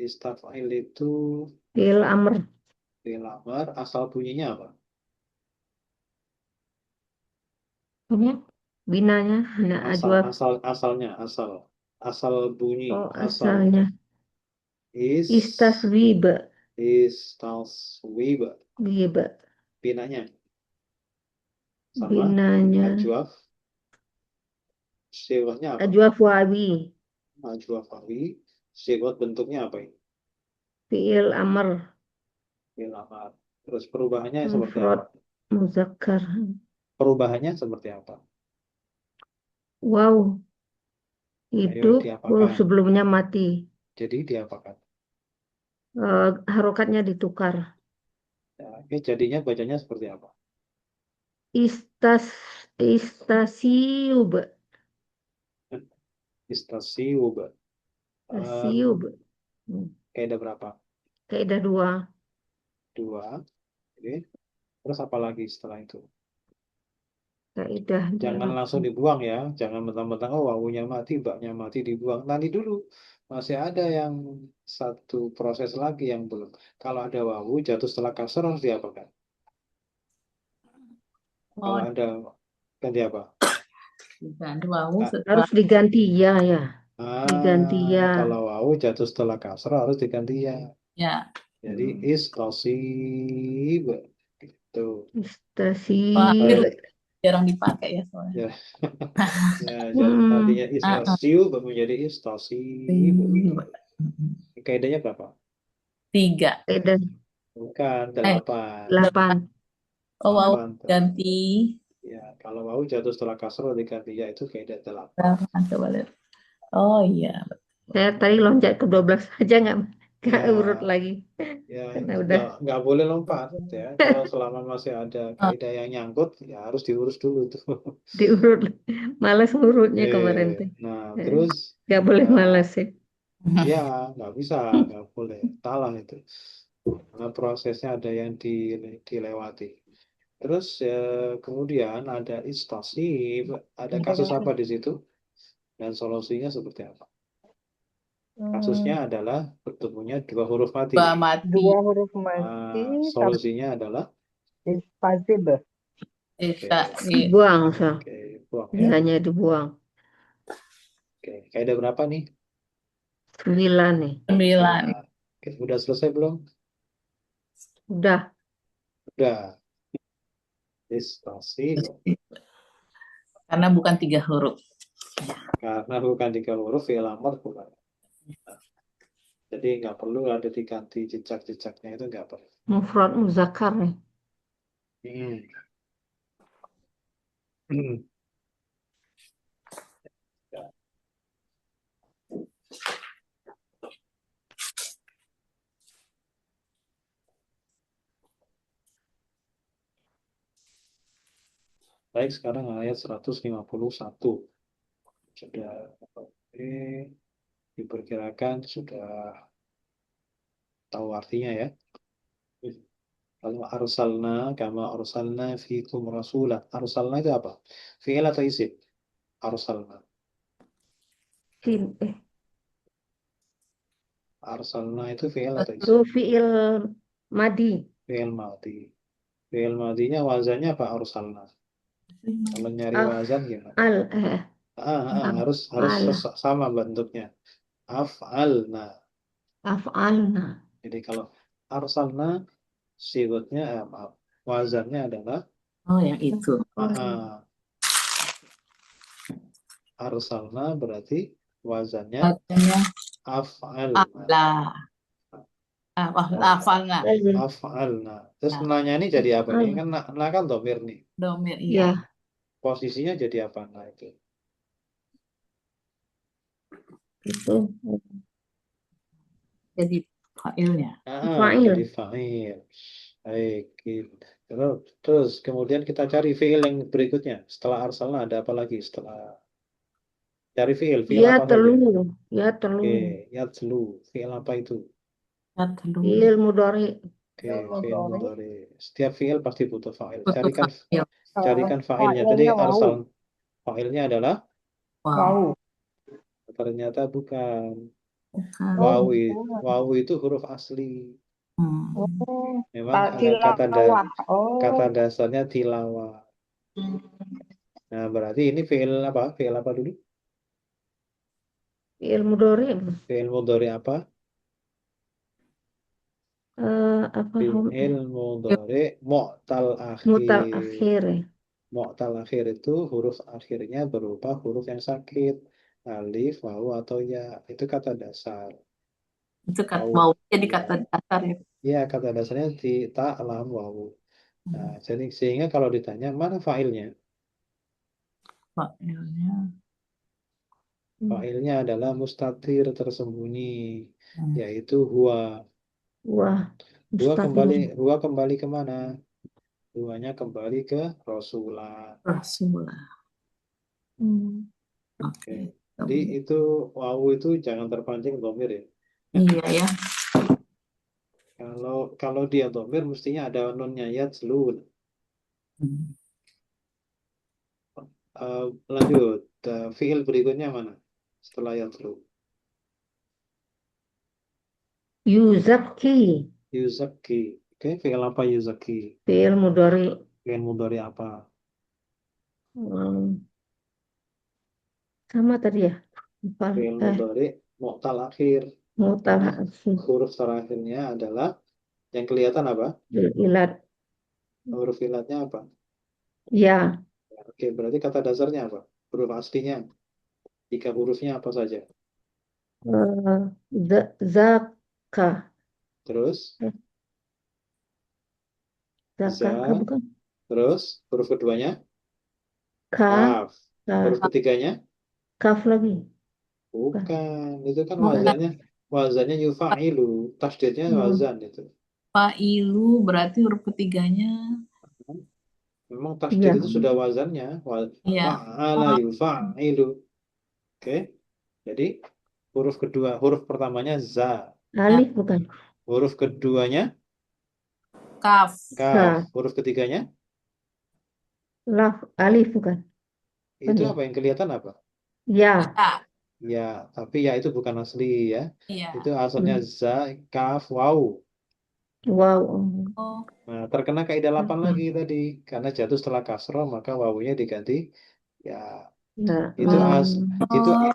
Istaf'il itu Fi'il amr. fi'il amr, asal bunyinya apa? Punya binanya hana ajwab. Asal bunyi, Oh, asal asalnya. is Istaswiba. istaswiba. Wiba. Binanya sama Binanya. ajwaf. Siwatnya apa? Ajwab wawi. Ajwafawi. Siwat bentuknya apa ini? Fi'il amr. Fi'il amar. Terus perubahannya seperti Mufrad. apa? Muzakkar. Perubahannya seperti apa? Wow. Ayo Hidup. diapakan? Sebelumnya mati. Jadi diapakan? Harokatnya ditukar. Ya, oke, jadinya bacanya seperti apa? Istasiub. Istasiwub. Istasiub. Kaidah berapa? Kaidah 2. 2. Oke. Terus apa lagi setelah itu? Kaidah Jangan 8. langsung dibuang ya. Jangan mentang-mentang oh wawunya mati, baknya mati dibuang. Nanti dulu. Masih ada yang satu proses lagi yang belum. Kalau ada wawu jatuh setelah kasar harus diapakan? Kalau Oh, ada ganti apa? diganti wawu Ah, setelah Harus diganti ya ya. Diganti ya. kalau wawu jatuh setelah kasar harus diganti ya. ya. Jadi istasib gitu. Istasiub. Jarang dipakai ya soalnya. Ya. Ya, jadi tadinya istasiub menjadi istasib. Kaidahnya berapa? 3. Kaidah Bukan 8. 8. Oh, wawu 8. ganti Ya, kalau wawu jatuh setelah kasar diganti ya itu kaidah 8. berapa? Coba lihat. Oh iya. Saya tadi loncat ke 12 aja nggak Ya, urut lagi. ya Karena udah nggak boleh lompat ya. Kalau selama masih ada kaidah yang nyangkut ya harus diurus dulu tuh. diurut. Males ngurutnya kemarin tuh. Nah, terus Nggak boleh males ya. ya nggak bisa, nggak boleh salah itu. Karena prosesnya ada yang dilewati. Terus kemudian ada istasib, ada kasus apa di situ dan solusinya seperti apa? Kasusnya adalah bertemunya 2 huruf mati. Ba mati. 2 huruf mati, tapi Solusinya adalah istazib. Bisa Dibuang, Sal. Oke, buang ya. Hanya dibuang. Oke, kaidah berapa nih? 9 nih. 9. Nah, oke, udah selesai belum? Udah. Udah. Listasi Karena bukan 3 huruf. karena bukan 3 huruf, fi'il amr bukan. Jadi nggak perlu ada diganti jejak-jejaknya, itu nggak perlu. Mufrad muzakkar nih. Hmm. Hmm. Ya. Baik, sekarang ayat 151. Sudah diperkirakan sudah tahu artinya ya. Kalau arsalna kama arsalna fikum rasulah. Arsalna itu apa? Fi'il atau isim? Arsalna. Sin, Arsalna itu fi'il atau itu isim? fiil madi. Fi'il madhi. Fi'il madhinya wazannya apa? Arsalna. Kalau nyari Af wazan gimana? al Harus af'ala. sama bentuknya. Af'alna. Af'alna. Jadi kalau arsalna sifatnya maaf, wazannya adalah Oh, yang itu. arsalna berarti wazannya Makanya af'alna. hafalna. Af'alna. Terus Nah, nanya ini jadi apa nih? Kan kan domir nih. domir Ya, iya. Posisinya jadi apa? Nah itu. itu Jadi fa'ilnya. fa'il. Jadi fa'il. Baik, gitu. Terus kemudian kita cari fi'il yang berikutnya. Setelah arsalna ada apa lagi? Setelah cari fi'il Ya apa saja? telu. Ya Oke, telu. yatslu. Fi'il apa itu? Fiil mudhari. Oke, fi'il mudhari. Setiap fi'il pasti butuh fa'il. Butuh Carikan fa'il. carikan fa'ilnya. Tadi Fa'ilnya wau. arsal fa'ilnya adalah Wow. ternyata bukan. Bukan. Wawu itu huruf asli. Hmm. Memang kata dasarnya tilawah. Nah, berarti ini fi'il apa? Fi'il apa dulu? Fiil mudhari. Fi'il mudhari apa? Apa Fi'il mudhari mu'tal mutal akhir. akhir. Mu'tal akhir itu huruf akhirnya berupa huruf yang sakit. Alif, wawu, atau ya. Itu kata dasar. Itu kata Wawu. wow. Jadi kata dasar ya. Iya, kata dasarnya ta, lam, wawu. Nah, jadi sehingga kalau ditanya mana fa'ilnya? Fa'ilnya. Fa'ilnya adalah mustatir tersembunyi, yaitu huwa. Wah, mustaqil. Huwa kembali kemana? Huwanya kembali ke Rasulullah. Rasulullah. Oke. Jadi itu wawu itu jangan terpancing dhamir ya. Iya ya. Kalau dia dhamir mestinya ada nunnya yatslun. Lanjut, fiil berikutnya mana? Setelah yatslu. Yuzaki. Yuzaki. Oke, fiil apa yuzaki? Fiil mudhari. Fiil mudhari apa? Sama tadi ya. Fiil mudhari mu'tal akhir. Mutal Karena akhir. huruf terakhirnya adalah yang kelihatan apa? Ilat. Huruf ilatnya apa? Ya. Oke, berarti kata dasarnya apa? Huruf aslinya. 3 hurufnya apa saja? Zaka. Terus Zaka za, bukan? terus huruf keduanya Ka. kaf. Huruf ketiganya Kaf lagi. bukan. Itu kan wazannya yufa'ilu. Tasdidnya wazan itu. Fa'ilu berarti huruf ketiganya. Memang tasdid Iya. itu sudah wazannya. Iya. Fa'ala yufa'ilu. Oke. Jadi huruf pertamanya za. Alif bukan? Huruf keduanya Kaf. kaf. Huruf ketiganya Laf. Alif bukan? itu apa yang kelihatan apa? Ya. Ya, tapi ya itu bukan asli ya. Iya. Itu asalnya za, kaf, waw. Wow. Oh, Nah, terkena kaidah 8 Hmm. lagi tadi. Karena jatuh setelah kasroh, maka wawunya diganti ya. Ya. Itu oh,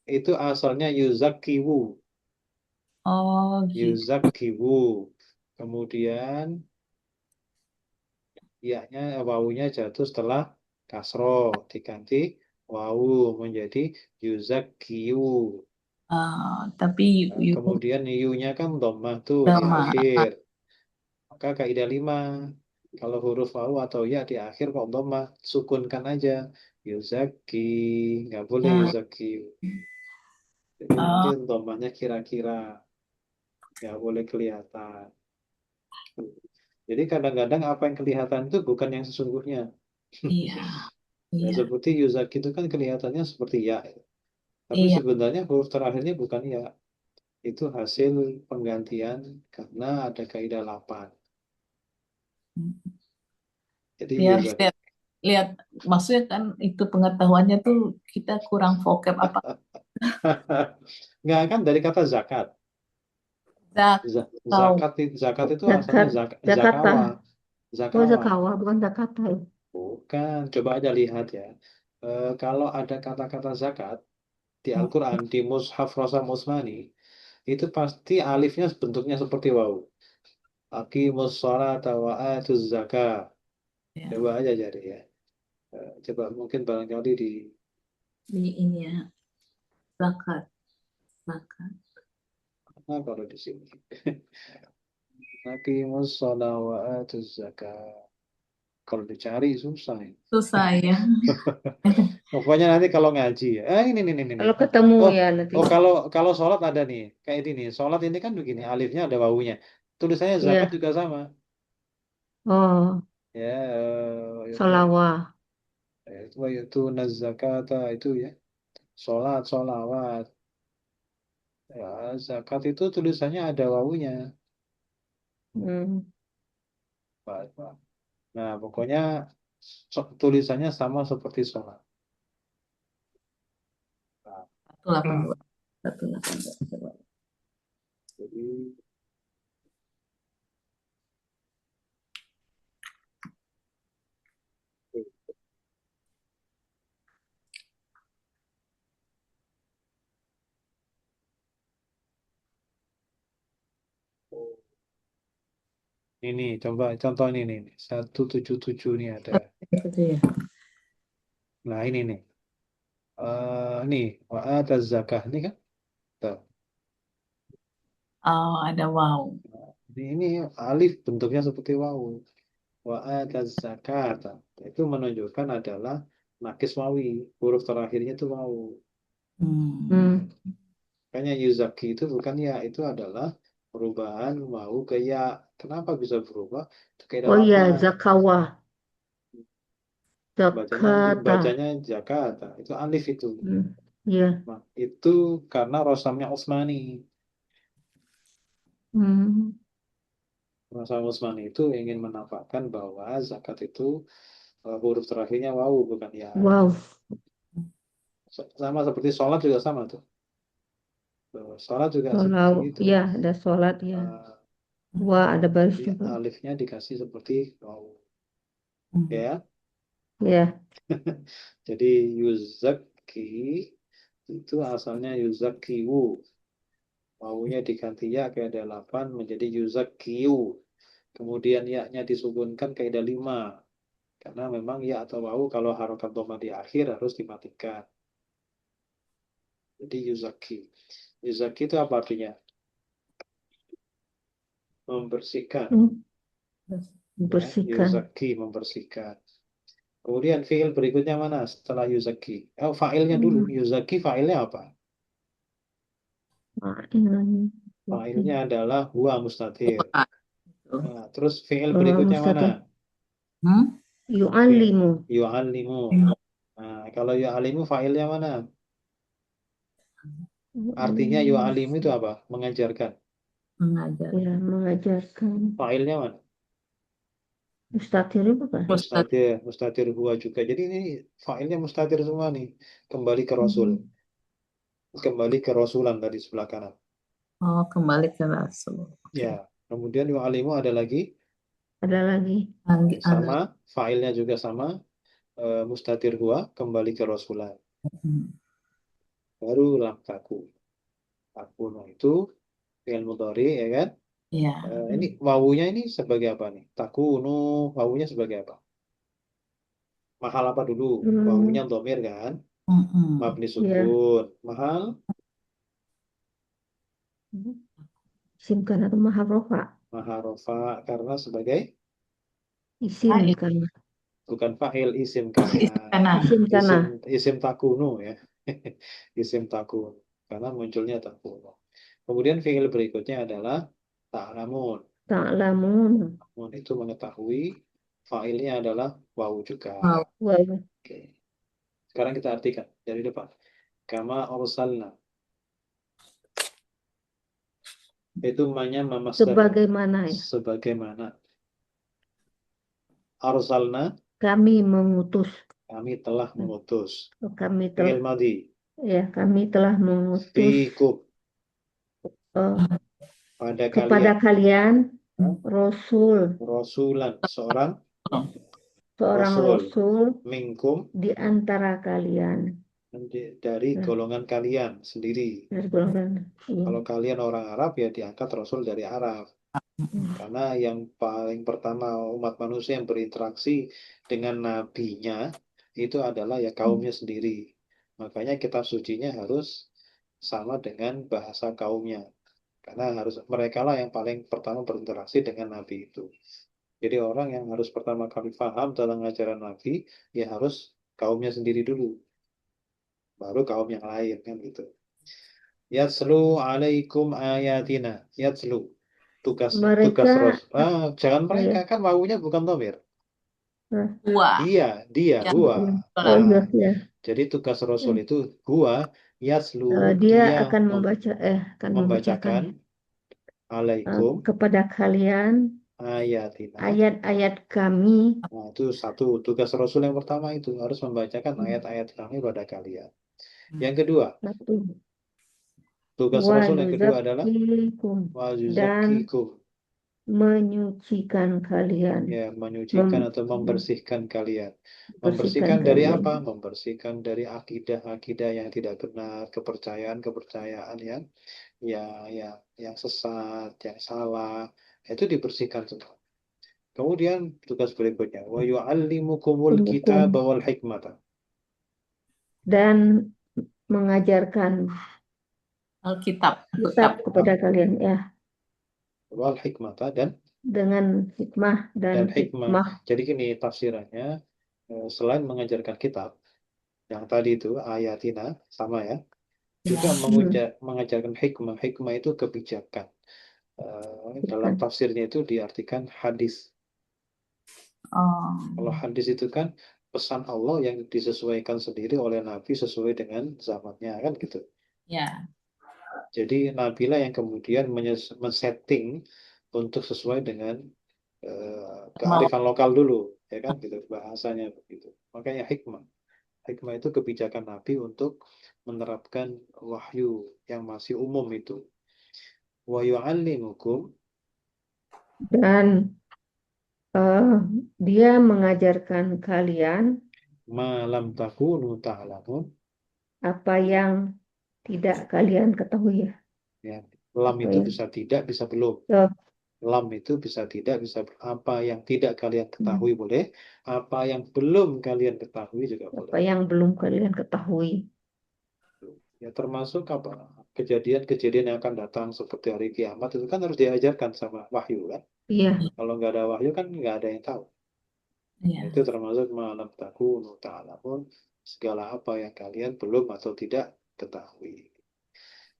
itu asalnya yuzakiwu. oh gitu. Yuzakiwu. Kemudian ya-nya wawunya jatuh setelah kasroh, diganti wawu menjadi yuzakiyu. Tapi Nah, you kemudian yu-nya kan dhammah tuh di sama. akhir. Maka kaidah 5, kalau huruf wawu atau ya di akhir kok dhammah, sukunkan aja. Yuzaki, nggak boleh Hmm. yuzaki. Jadi nanti Oh, dhammahnya kira-kira, nggak boleh kelihatan. Jadi kadang-kadang apa yang kelihatan itu bukan yang sesungguhnya. iya, Ya, iya, seperti yuzaki itu kan kelihatannya seperti ya. Tapi iya. sebenarnya huruf terakhirnya bukan ya. Itu hasil penggantian karena ada kaidah 8. Jadi Ya harus yuzaki. lihat. Maksudnya kan itu pengetahuannya tuh kita kurang vocab apa. Nggak kan dari kata zakat. Tahu. Zakat itu asalnya Zakat, Jakarta. zakawa. Oh, Zakawa. Zakawa, bukan Jakarta. Ya. Bukan. Coba aja lihat ya. Kalau ada kata-kata zakat di Al-Quran, di Mushaf Rasam Utsmani, itu pasti alifnya bentuknya seperti wawu. Aqimus sholata wa atuz zakah. Ya, Coba aja cari ya. Coba mungkin barangkali di di ini ya, zakat, zakat. mana kalau di sini. Aqimus sholata wa atuz zakah. Kalau dicari susah ya. Susah ya. Pokoknya nanti kalau ngaji ya. Ini. Kalau ketemu Oh, ya nanti. kalau sholat ada nih. Kayak ini. Sholat ini kan begini. Alifnya ada wawunya. Tulisannya zakat Iya. juga sama. Oh, Ya, Solawah. itu zakata itu ya. Sholat, sholawat. Ya, zakat itu tulisannya ada wawunya. Hmm. Nah, pokoknya tulisannya sama seperti sholat. Nah, 182. 182. Coba. jadi ini coba contoh ini nih. 177 ini ada. Itu ya. Nah, ini nih. Nih, wa'ataz zakah ini kan. Tuh. Oh, ada wow. Ini alif bentuknya seperti wawu. Wa'ataz zakat. Itu menunjukkan adalah nakis wawi. Huruf terakhirnya itu wawu. Hmm. Makanya yuzaki itu bukan ya, itu adalah perubahan wawu ke ya. Kenapa bisa berubah? Itu kaidah Oh iya, 8. Zakawa. Bacanya Jakarta. Jakarta. Itu alif itu. Hmm. Iya. Nah, itu karena rosamnya Utsmani. Hmm. Rosam Utsmani itu ingin menampakkan bahwa zakat itu huruf terakhirnya wawu bukan ya. Wow. Sama seperti sholat juga sama tuh. Sholat juga seperti Solawah. itu. Iya, ada sholat ya. Eh, Wah, ada baris Jadi juga. alifnya dikasih seperti wawu. Hmm. Ya. Ya. Jadi yuzaki itu asalnya yuzakiwu. Wawunya diganti ya kaidah 8 menjadi yuzakiyu. Kemudian ya-nya disukunkan kaidah 5. Karena memang ya atau wawu kalau harokat dhamma di akhir harus dimatikan. Jadi yuzaki. Yuzaki itu apa artinya? Membersihkan. Hmm. Ya, Bersihkan. yuzaki, membersihkan. Kemudian fiil berikutnya mana setelah yuzaki? Fa'ilnya dulu. Yuzaki fa'ilnya apa? Fa'ilnya adalah huwa mustatir. Nah, terus fiil berikutnya mana? Hmm? Yu'allimu. Yu'allimu. Nah, kalau yu'allimu fa'ilnya mana? Artinya yu'allimu itu apa? Mengajarkan. Mengajar. Ya, mengajarkan. Fa'ilnya mana? Mustatir bukan? Mustatir huwa juga. Jadi ini fa'ilnya mustatir semua nih. Kembali ke Rasul. Kembali ke Rasulan tadi sebelah kanan. Oh, kembali ke Rasul. Ya. Kemudian yu'allimu ada lagi Ada lagi. sama, fa'ilnya juga sama, mustatir huwa kembali ke rasulan. Baru lam takun. Takunu itu fi'il mudhari ya kan? Iya. Ini wawunya ini sebagai apa nih? Takunu wawunya sebagai apa? Mahal apa dulu? Wawunya dhamir kan? Mabni Iya. sukun. Mahal Isim kan atau maharofa. maharofa karena sebagai Isim Fa'il. kan. bukan fa'il, isim kana. Karena Isim kana. Isim takunu ya. Isim takun karena munculnya takunu. Kemudian fi'il berikutnya adalah ta'lamun. Ta'lamun. Ta'lamun itu mengetahui, fa'ilnya adalah wawu juga. Wawu. Wawu. Oke. Sekarang kita artikan dari depan. Kama arsalna. Itu maknanya mamasdar. Sebagaimana ya. Sebagaimana. Arsalna, Kami mengutus. kami telah mengutus. Kami Fi'il telah madhi. kami telah mengutus Fikum. eh, Pada kepada kalian Hah? Rasul, Rasulan. Seorang seorang Rasul. Rasul Minkum. di antara kalian. Dari Nah. golongan kalian sendiri. Dari golongan. Iya. Kalau kalian orang Arab ya diangkat Rasul dari Arab. Karena yang paling pertama umat manusia yang berinteraksi dengan nabinya itu adalah ya kaumnya sendiri. Makanya kitab sucinya harus sama dengan bahasa kaumnya. Karena harus mereka lah yang paling pertama berinteraksi dengan nabi itu. Jadi orang yang harus pertama kali paham dalam ajaran nabi ya harus kaumnya sendiri dulu. Baru kaum yang lain kan gitu. Yatslu alaikum ayatina. Yatslu. Tugas Mereka Rasul. Jangan mereka kan wawunya bukan dhamir. Huwa. Dia Ya. huwa. Oh iya, ya. Jadi tugas Rasul itu huwa yatslu, Dia akan membacakan alaikum kepada kalian ayatina. ayat-ayat kami. Nah, itu satu tugas Rasul yang pertama itu harus membacakan ayat-ayat kami pada kalian. Yang kedua, Satu. tugas Rasul yang kedua adalah Wayuzakikum, wa dan yuzakkikum. menyucikan kalian. Ya, menyucikan atau membersihkan kalian. Membersihkan Bersihkan dari kalian. apa? Membersihkan dari akidah-akidah yang tidak benar, kepercayaan-kepercayaan yang sesat, yang salah. Itu dibersihkan semua. Kemudian tugas berikutnya, wa yu'allimukumul kitaba wal hikmata. Dan mengajarkan Alkitab. kitab kepada kalian ya. Wal hikmata dan Dengan hikmah dan hikmah. Jadi gini tafsirannya, selain mengajarkan kitab, yang tadi itu ayatina sama ya, juga mengajarkan hikmah. Hikmah itu kebijakan. Dalam tafsirnya itu diartikan hadis. Kalau hadis itu kan pesan Allah yang disesuaikan sendiri oleh Nabi sesuai dengan zamannya kan gitu. Ya. Jadi Nabilah yang kemudian men-setting untuk sesuai dengan kearifan lokal dulu, ya kan gitu bahasanya begitu. Makanya hikmah itu kebijakan Nabi untuk menerapkan wahyu yang masih umum itu. Wa yu'allimukum, dan dia mengajarkan kalian ma lam takunu ta'lamun. Apa yang tidak kalian ketahui ya. Ya, lam itu bisa tidak, bisa belum. Lam itu bisa tidak, bisa apa yang tidak kalian ketahui boleh, apa yang belum kalian ketahui juga boleh. Apa yang belum kalian ketahui. Ya termasuk apa kejadian-kejadian yang akan datang seperti hari kiamat itu kan harus diajarkan sama wahyu kan. Iya. Kalau nggak ada wahyu kan nggak ada yang tahu. Ya. Itu termasuk malam takunu ta'lamun, segala apa yang kalian belum atau tidak ketahui.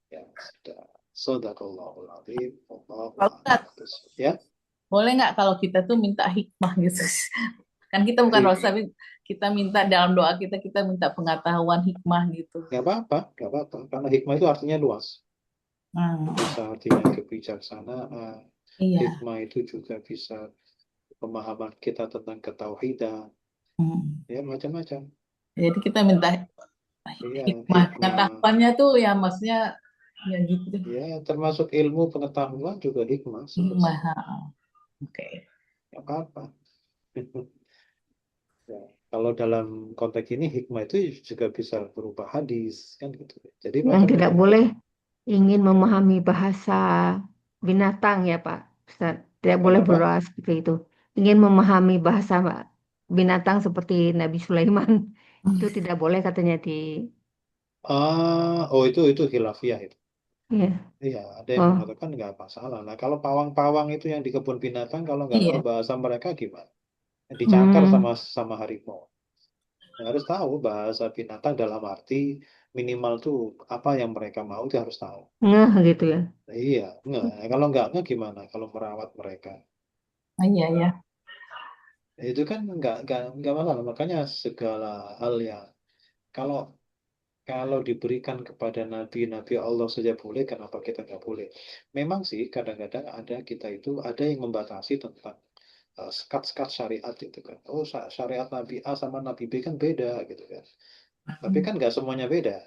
Ya sudah. Shadaqallahul azim. Ya. Boleh nggak kalau kita tuh minta hikmah gitu? Kan kita bukan Rasul, tapi kita minta dalam doa kita minta pengetahuan hikmah gitu. Nggak apa-apa. Karena hikmah itu artinya luas. Bisa artinya kebijaksanaan. Iya. Hikmah itu juga bisa pemahaman kita tentang ketauhidan. Ya macam-macam. Jadi kita minta hikmah. Pengetahuannya tuh ya maksudnya Ya gitu deh. Ya, termasuk ilmu pengetahuan juga hikmah Hikmah. sebenarnya. Oke. Nggak apa-apa. Ya, kalau dalam konteks ini hikmah itu juga bisa berupa hadis kan gitu. Jadi Yang makanya tidak boleh ingin memahami bahasa binatang ya Pak Ustaz. Tidak boleh kenapa? berdoa seperti itu. Ingin memahami bahasa binatang seperti Nabi Sulaiman. Itu tidak boleh katanya di Oh itu khilafiyah itu. ya. Iya, ada yang Oh, mengatakan nggak masalah. Nah, kalau pawang-pawang itu yang di kebun binatang, kalau nggak tahu Iya. bahasa mereka gimana? Dicakar hmm, sama harimau. Ya, harus tahu bahasa binatang dalam arti minimal tuh apa yang mereka mau dia harus tahu. ngeh gitu ya. Iya, nggak. Kalau nggak gimana? Kalau merawat mereka, Iya ya. itu kan nggak masalah. Makanya segala hal yang kalau kalau diberikan kepada nabi-nabi Allah saja boleh, kenapa kita nggak boleh? Memang sih kadang-kadang ada kita itu ada yang membatasi tentang sekat-sekat syariat itu kan. Oh, syariat Nabi A sama Nabi B kan beda gitu kan. Tapi kan nggak semuanya beda,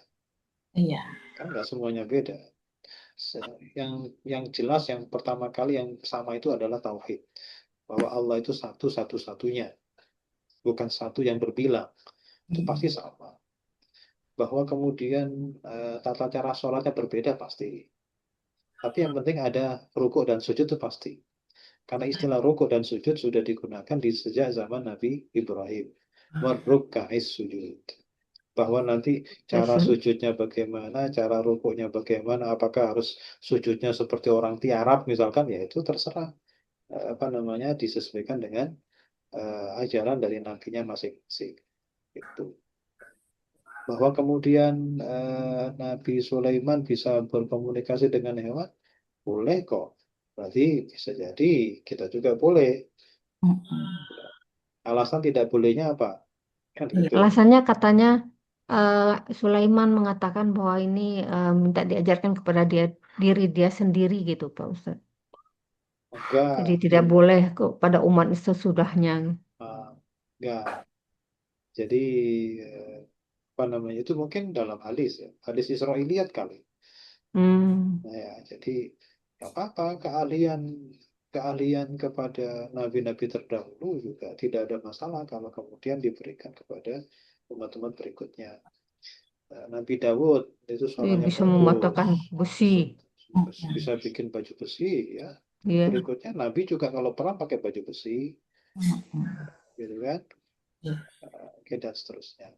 Iya. kan nggak semuanya beda. Yang jelas yang pertama kali yang sama itu adalah tauhid, bahwa Allah itu satu satu-satunya, bukan satu yang berbilang. Itu pasti sama. Bahwa kemudian tata cara sholatnya berbeda pasti. Tapi yang penting ada rukuk dan sujud itu pasti. Karena istilah rukuk dan sujud sudah digunakan di sejak zaman Nabi Ibrahim. Warruka'is sujud. Bahwa nanti cara Terus, sujudnya bagaimana, cara rukuknya bagaimana, apakah harus sujudnya seperti orang tiarap misalkan, ya itu terserah apa namanya disesuaikan dengan ajaran dari nabinya masing-masing. Itu. Bahwa kemudian Nabi Sulaiman bisa berkomunikasi dengan hewan, boleh kok. Berarti bisa jadi kita juga boleh. Alasan tidak bolehnya apa? Kan Iya. gitu. alasannya katanya eh, Sulaiman mengatakan bahwa ini minta diajarkan kepada diri dia sendiri gitu Pak Ustaz. Jadi Enggak, tidak boleh kepada umat sesudahnya. enggak. Jadi eh, apa namanya itu mungkin dalam hadis ya, hadis Israiliyat kali. Hmm, Nah, ya, jadi nggak apa-apa keahlian keahlian kepada nabi-nabi terdahulu juga tidak ada masalah kalau kemudian diberikan kepada umat-umat berikutnya. Nabi Dawud itu dia suaranya bisa bagus, mematahkan besi. bisa bikin baju besi ya. Ya, Berikutnya Nabi juga kalau perang pakai baju besi, gitu kan? Oke dan seterusnya.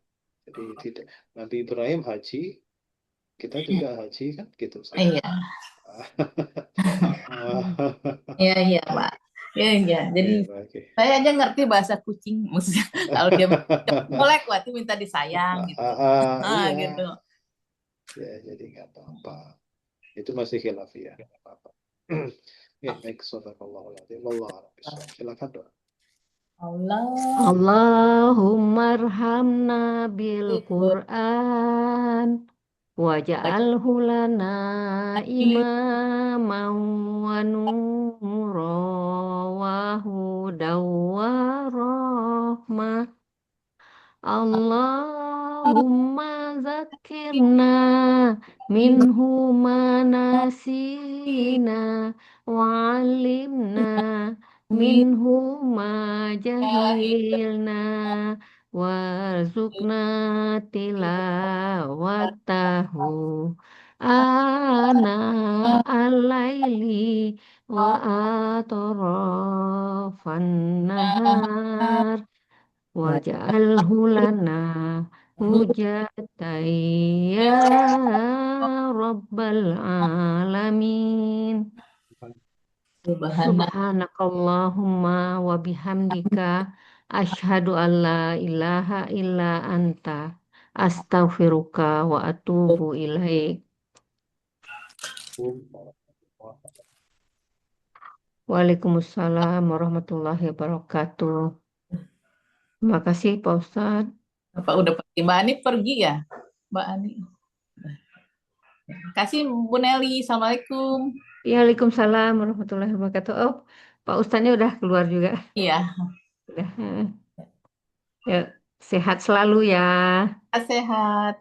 Jadi tidak Nabi Ibrahim haji, kita juga haji kan gitu saja. Iya. Iya, iya, Pak. Iya, iya. Jadi Oke. saya aja ngerti bahasa kucing, maksudnya kalau dia melek berarti minta disayang gitu. Iya, Gitu. ya jadi nggak apa-apa. Itu masih khilafiyah, nggak apa-apa. Ya, baik, sadaqallahul-adzim. Wallahu a'lam bishawab. Silakan doa. Allah Allahumma arhamna bil Qur'an waj'alhu lana imaman wa nura wa hudaw wa rahmah. Allahumma zakirna minhu manasina wa alimna minhu ma jahilna warzuqna tilawatahu ana alaili wa atrafan nahar waj'alhu lana hujatan ya rabbal alamin. subhanahu Subhanakallahumma wa bihamdika asyhadu an la ilaha illa anta astaghfiruka wa atubu ilaik. Waalaikumsalam warahmatullahi wabarakatuh. Terima kasih Pak Ustadz. Bapak udah pergi. Mbak Ani pergi ya? Mbak Ani. Kasih Bu Nelly. Assalamualaikum. Waalaikumsalam warahmatullahi wabarakatuh. Oh, Pak Ustadznya udah keluar juga. Iya. Udah. Ya, sehat selalu ya. Sehat.